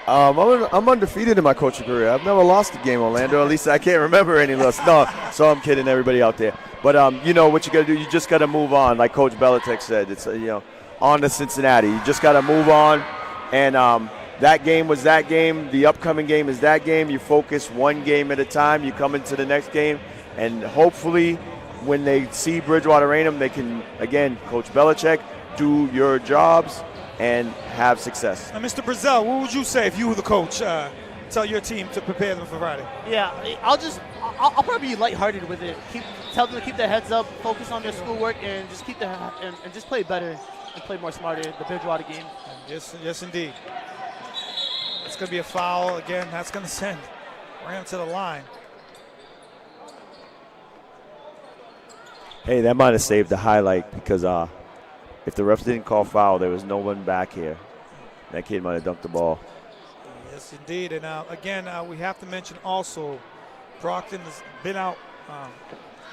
I'm undefeated in my coaching career. I've never lost a game, Orlando. At least I can't remember any loss. No, so I'm kidding everybody out there. But you know what you got to do. You just got to move on, like Coach Belichick said. It's you know, on to Cincinnati. You just got to move on. And that game was that game. The upcoming game is that game. You focus one game at a time. You come into the next game, and hopefully, when they see Bridgewater-Rainham, they can again, Coach Belichick, do your jobs and have success. Now, Mr. Brazil, what would you say if you were the coach? Tell your team to prepare them for Friday. Yeah, I'll probably be lighthearted with it. Tell them to keep their heads up, focus on their schoolwork, and just keep and just play better and play more smarter. The Bridgewater game. Yes, indeed. It's going to be a foul again. That's going to send Wareham to the line. Hey, that might have saved the highlight because if the refs didn't call foul, there was no one back here. That kid might have dunked the ball. Yes, indeed. And again, we have to mention also Brockton has been out.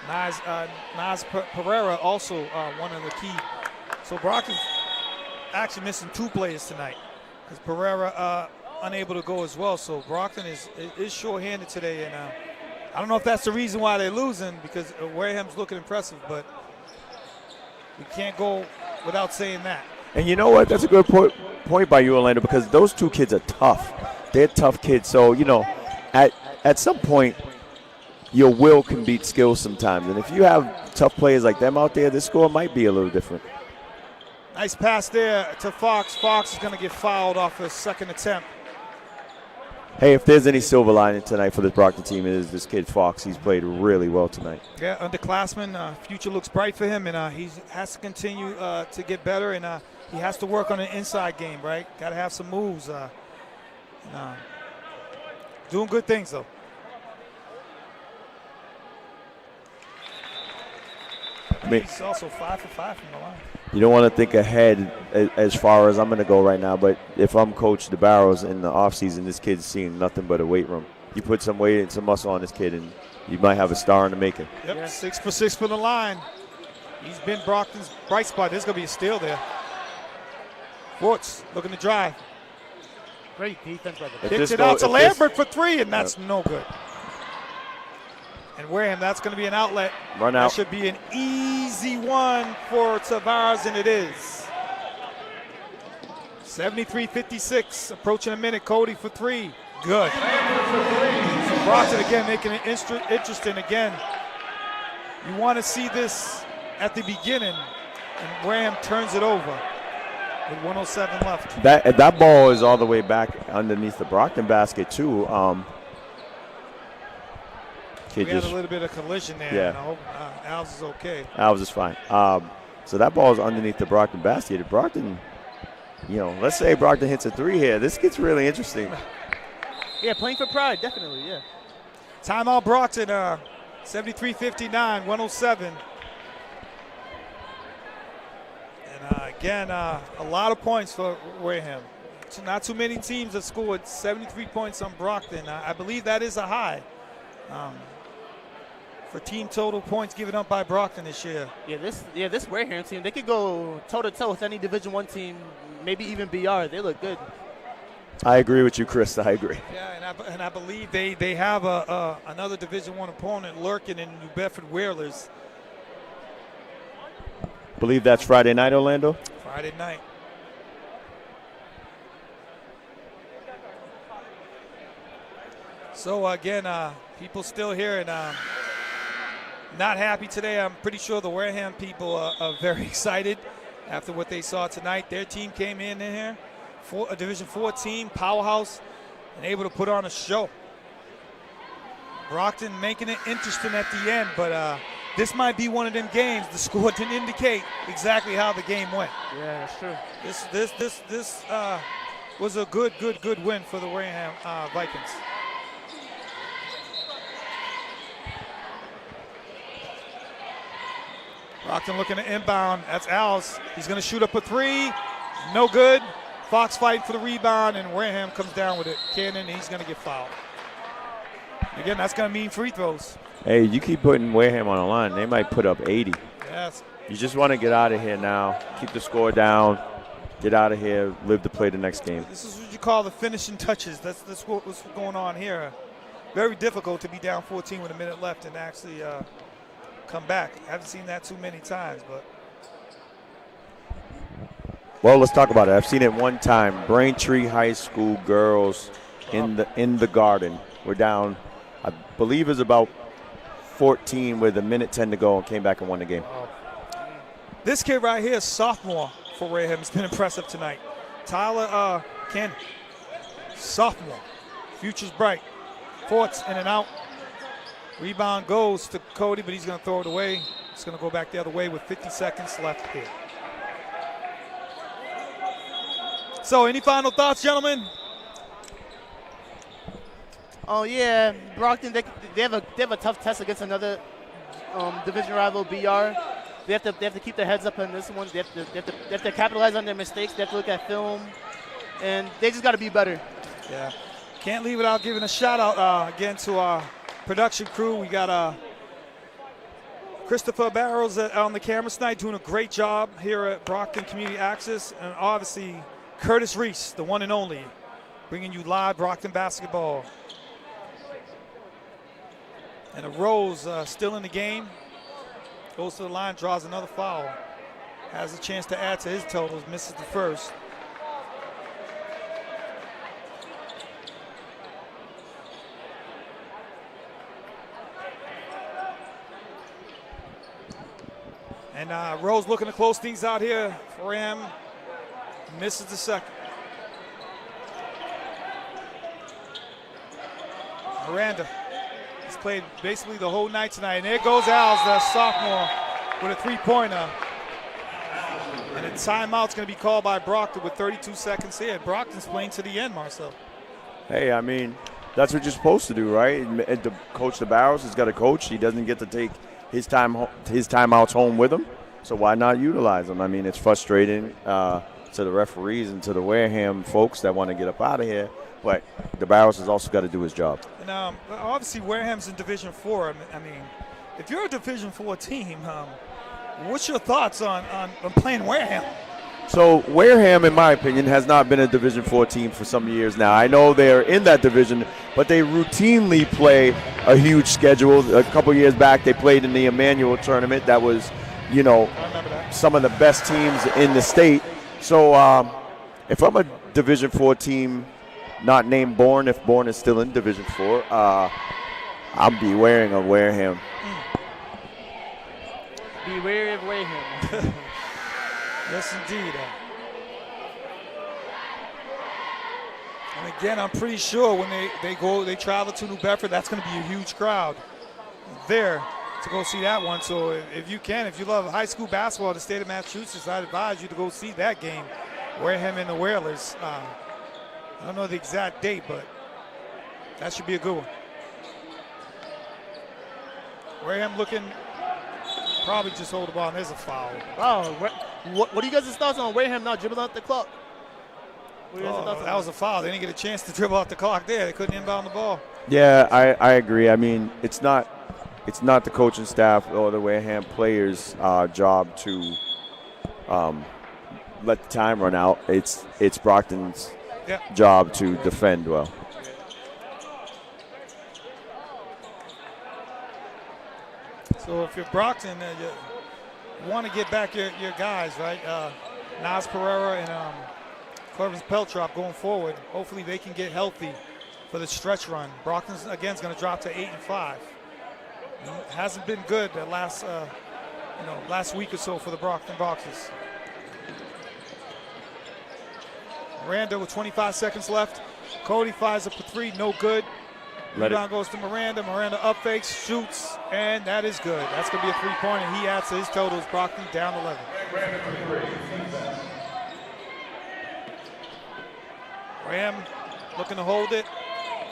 Nas Pereira also one of the key. So Brockton's actually missing 2 players tonight because Pereira unable to go as well. So Brockton is short-handed today, and I don't know if that's the reason why they're losing because Wareham's looking impressive, but we can't go without saying that. And you know what? That's a good point by you, Orlando, because those 2 kids are tough. They're tough kids. So, you know, at some point, your will can beat skill sometimes. And if you have tough players like them out there, this score might be a little different. Nice pass there to Fox. Fox is going to get fouled off his second attempt. Hey, if there's any silver lining tonight for this Brockton team, it is this kid Fox. He's played really well tonight. Yeah, underclassman. Future looks bright for him, and he has to continue to get better, and he has to work on an inside game, right? Got to have some moves. Doing good things, though. He's also 5 for 5 from the line. You don't want to think ahead as far as I'm going to go right now, but if I'm Coach DeBarros in the offseason, this kid's seeing nothing but a weight room. You put some weight and some muscle on this kid, and you might have a star in the making. Yep, yeah. 6 for 6 from the line. He's been Brockton's bright spot. There's going to be a steal there. Forts looking to drive. Great defense by the Kicks it out to Lambert for 3, and that's no good. And Wareham, that's going to be an outlet. Run out. That should be an easy one for Tavares, and it is. 73-56, approaching a minute. Cody for 3. Good. So Brockton again making it interesting again. You want to see this at the beginning, and Wareham turns it over with 107 left. That ball is all the way back underneath the Brockton basket, too. We had a little bit of collision there, yeah. and I hope Alves is okay. Alves is fine. So that ball is underneath the Brockton basket. Brockton, you know, let's say Brockton hits a 3 here. This gets really interesting. Yeah, playing for pride, definitely, yeah. Timeout Brockton, 73-59, 107. And again, a lot of points for Wareham. Not too many teams have scored 73 points on Brockton. I believe that is a high. For team total points given up by Brockton this year. Yeah, this Wareham team, they could go toe-to-toe with any Division I team, maybe even BR. They look good. I agree with you, Chris. I agree. Yeah, and I believe they have another Division I opponent lurking in New Bedford Whalers. Believe that's Friday night, Orlando? Friday night. So again, people still here and not happy today. I'm pretty sure the Wareham people are very excited after what they saw tonight. Their team came in here, a Division IV team, powerhouse, and able to put on a show. Brockton making it interesting at the end, but this might be one of them games. The score didn't indicate exactly how the game went. Yeah, that's true. This was a good win for the Wareham Vikings. Brockton looking to inbound. That's Alves. He's going to shoot up a 3. No good. Fox fighting for the rebound, and Wareham comes down with it. Cannon, he's going to get fouled. Again, that's going to mean free throws. Hey, you keep putting Wareham on the line, they might put up 80. Yes. You just want to get out of here now, keep the score down, get out of here, live to play the next game. This is what you call the finishing touches. That's what's going on here. Very difficult to be down 14 with a minute left and actually come back. I haven't seen that too many times, but. Well, let's talk about it. I've seen it one time. Braintree High School girls in the Garden. We're down, I believe it was about 14 with a minute 10 to go and came back and won the game. This kid right here, sophomore for Wareham, has been impressive tonight. Tyler Cannon, sophomore. Future's bright. Forts in and out. Rebound goes to Cody, but he's going to throw it away. It's going to go back the other way with 50 seconds left here. So, any final thoughts, gentlemen? Oh yeah, Brockton. They have a tough test against another division rival BR. They have to keep their heads up on this one. They have to capitalize on their mistakes. They have to look at film, and they just got to be better. Yeah, can't leave without giving a shout out again to our production crew. We got Christopher Barrows on the camera tonight, doing a great job here at Brockton Community Access, and obviously Curtis Reese, the one and only, bringing you live Brockton basketball. And a Rose still in the game. Goes to the line, draws another foul. Has a chance to add to his totals, misses the first. And Rose looking to close things out here for him. Misses the second. Miranda. He's played basically the whole night tonight. And there goes Al's, the sophomore, with a three-pointer. And a timeout's going to be called by Brockton with 32 seconds here. Brockton's playing to the end, Marcel. Hey, I mean, that's what you're supposed to do, right? And to coach the Barrows has got a coach. He doesn't get to take his timeouts home with him. So why not utilize them? I mean, it's frustrating to the referees and to the Wareham folks that want to get up out of here. But the Barrows has also got to do his job. And obviously, Wareham's in Division 4. I mean, if you're a Division 4 team, what's your thoughts on playing Wareham? So Wareham, in my opinion, has not been a Division 4 team for some years now. I know they're in that division, but they routinely play a huge schedule. A couple years back, they played in the Emmanuel tournament. That was, you know, some of the best teams in the state. So if I'm a Division 4 team, not named Bourne, if Bourne is still in Division 4, I'll be wearing a Wareham. Be wary of Wareham. Yes, indeed. And again, I'm pretty sure when they travel to New Bedford, that's going to be a huge crowd there to go see that one. So if you love high school basketball in the state of Massachusetts, I'd advise you to go see that game, Wareham and the Whalers. I don't know the exact date, but that should be a good one. Wareham looking, probably just hold the ball, and there's a foul. Wow, what are you guys' thoughts on Wareham now dribbling out the clock? That was a foul. They didn't get a chance to dribble out the clock there. They couldn't inbound the ball. Yeah, I agree. I mean, it's not the coaching staff or the Wareham players' job to let the time run out. It's Brockton's job to defend well. So if you're Brockton, you want to get back your guys, right? Nas Pereira and Clemens Peltrop going forward. Hopefully they can get healthy for the stretch run. Brockton's again is going to drop to 8-5. It hasn't been good the last week or so for the Brockton Boxers. Miranda with 25 seconds left. Cody fires up a three, no good. Rebound goes to Miranda. Miranda up fakes, shoots, and that is good. That's going to be a three-pointer. He adds to his totals. Brockton down 11. Ram looking to hold it.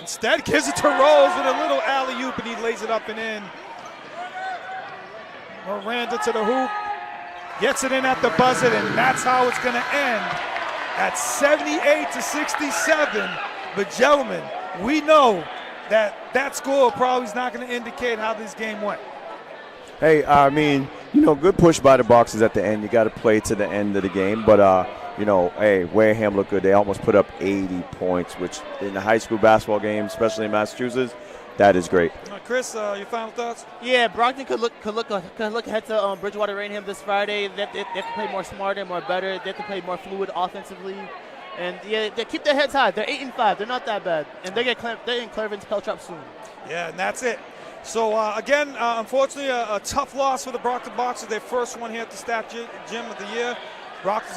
Instead, gives it to Rose with a little alley-oop, and he lays it up and in. Miranda to the hoop. Gets it in at the buzzer, and that's how it's going to end at 78-67. But, gentlemen, we know that score probably is not going to indicate how this game went. Hey, I mean, good push by the Boxers at the end. You got to play to the end of the game. But, hey, Wareham looked good. They almost put up 80 points, which in the high school basketball game, especially in Massachusetts, that is great. Chris, your final thoughts? Yeah, Brockton could look ahead to Bridgewater Rainham this Friday. They have to play more smarter, more better. They have to play more fluid offensively. And yeah, they keep their heads high. They're 8-5. They're not that bad, and they're in Cleveland's Peltrop soon. Yeah, and that's it. So again, unfortunately, a tough loss for the Brockton Boxers. Their first one here at the Staff Gym of the year. Brockton's going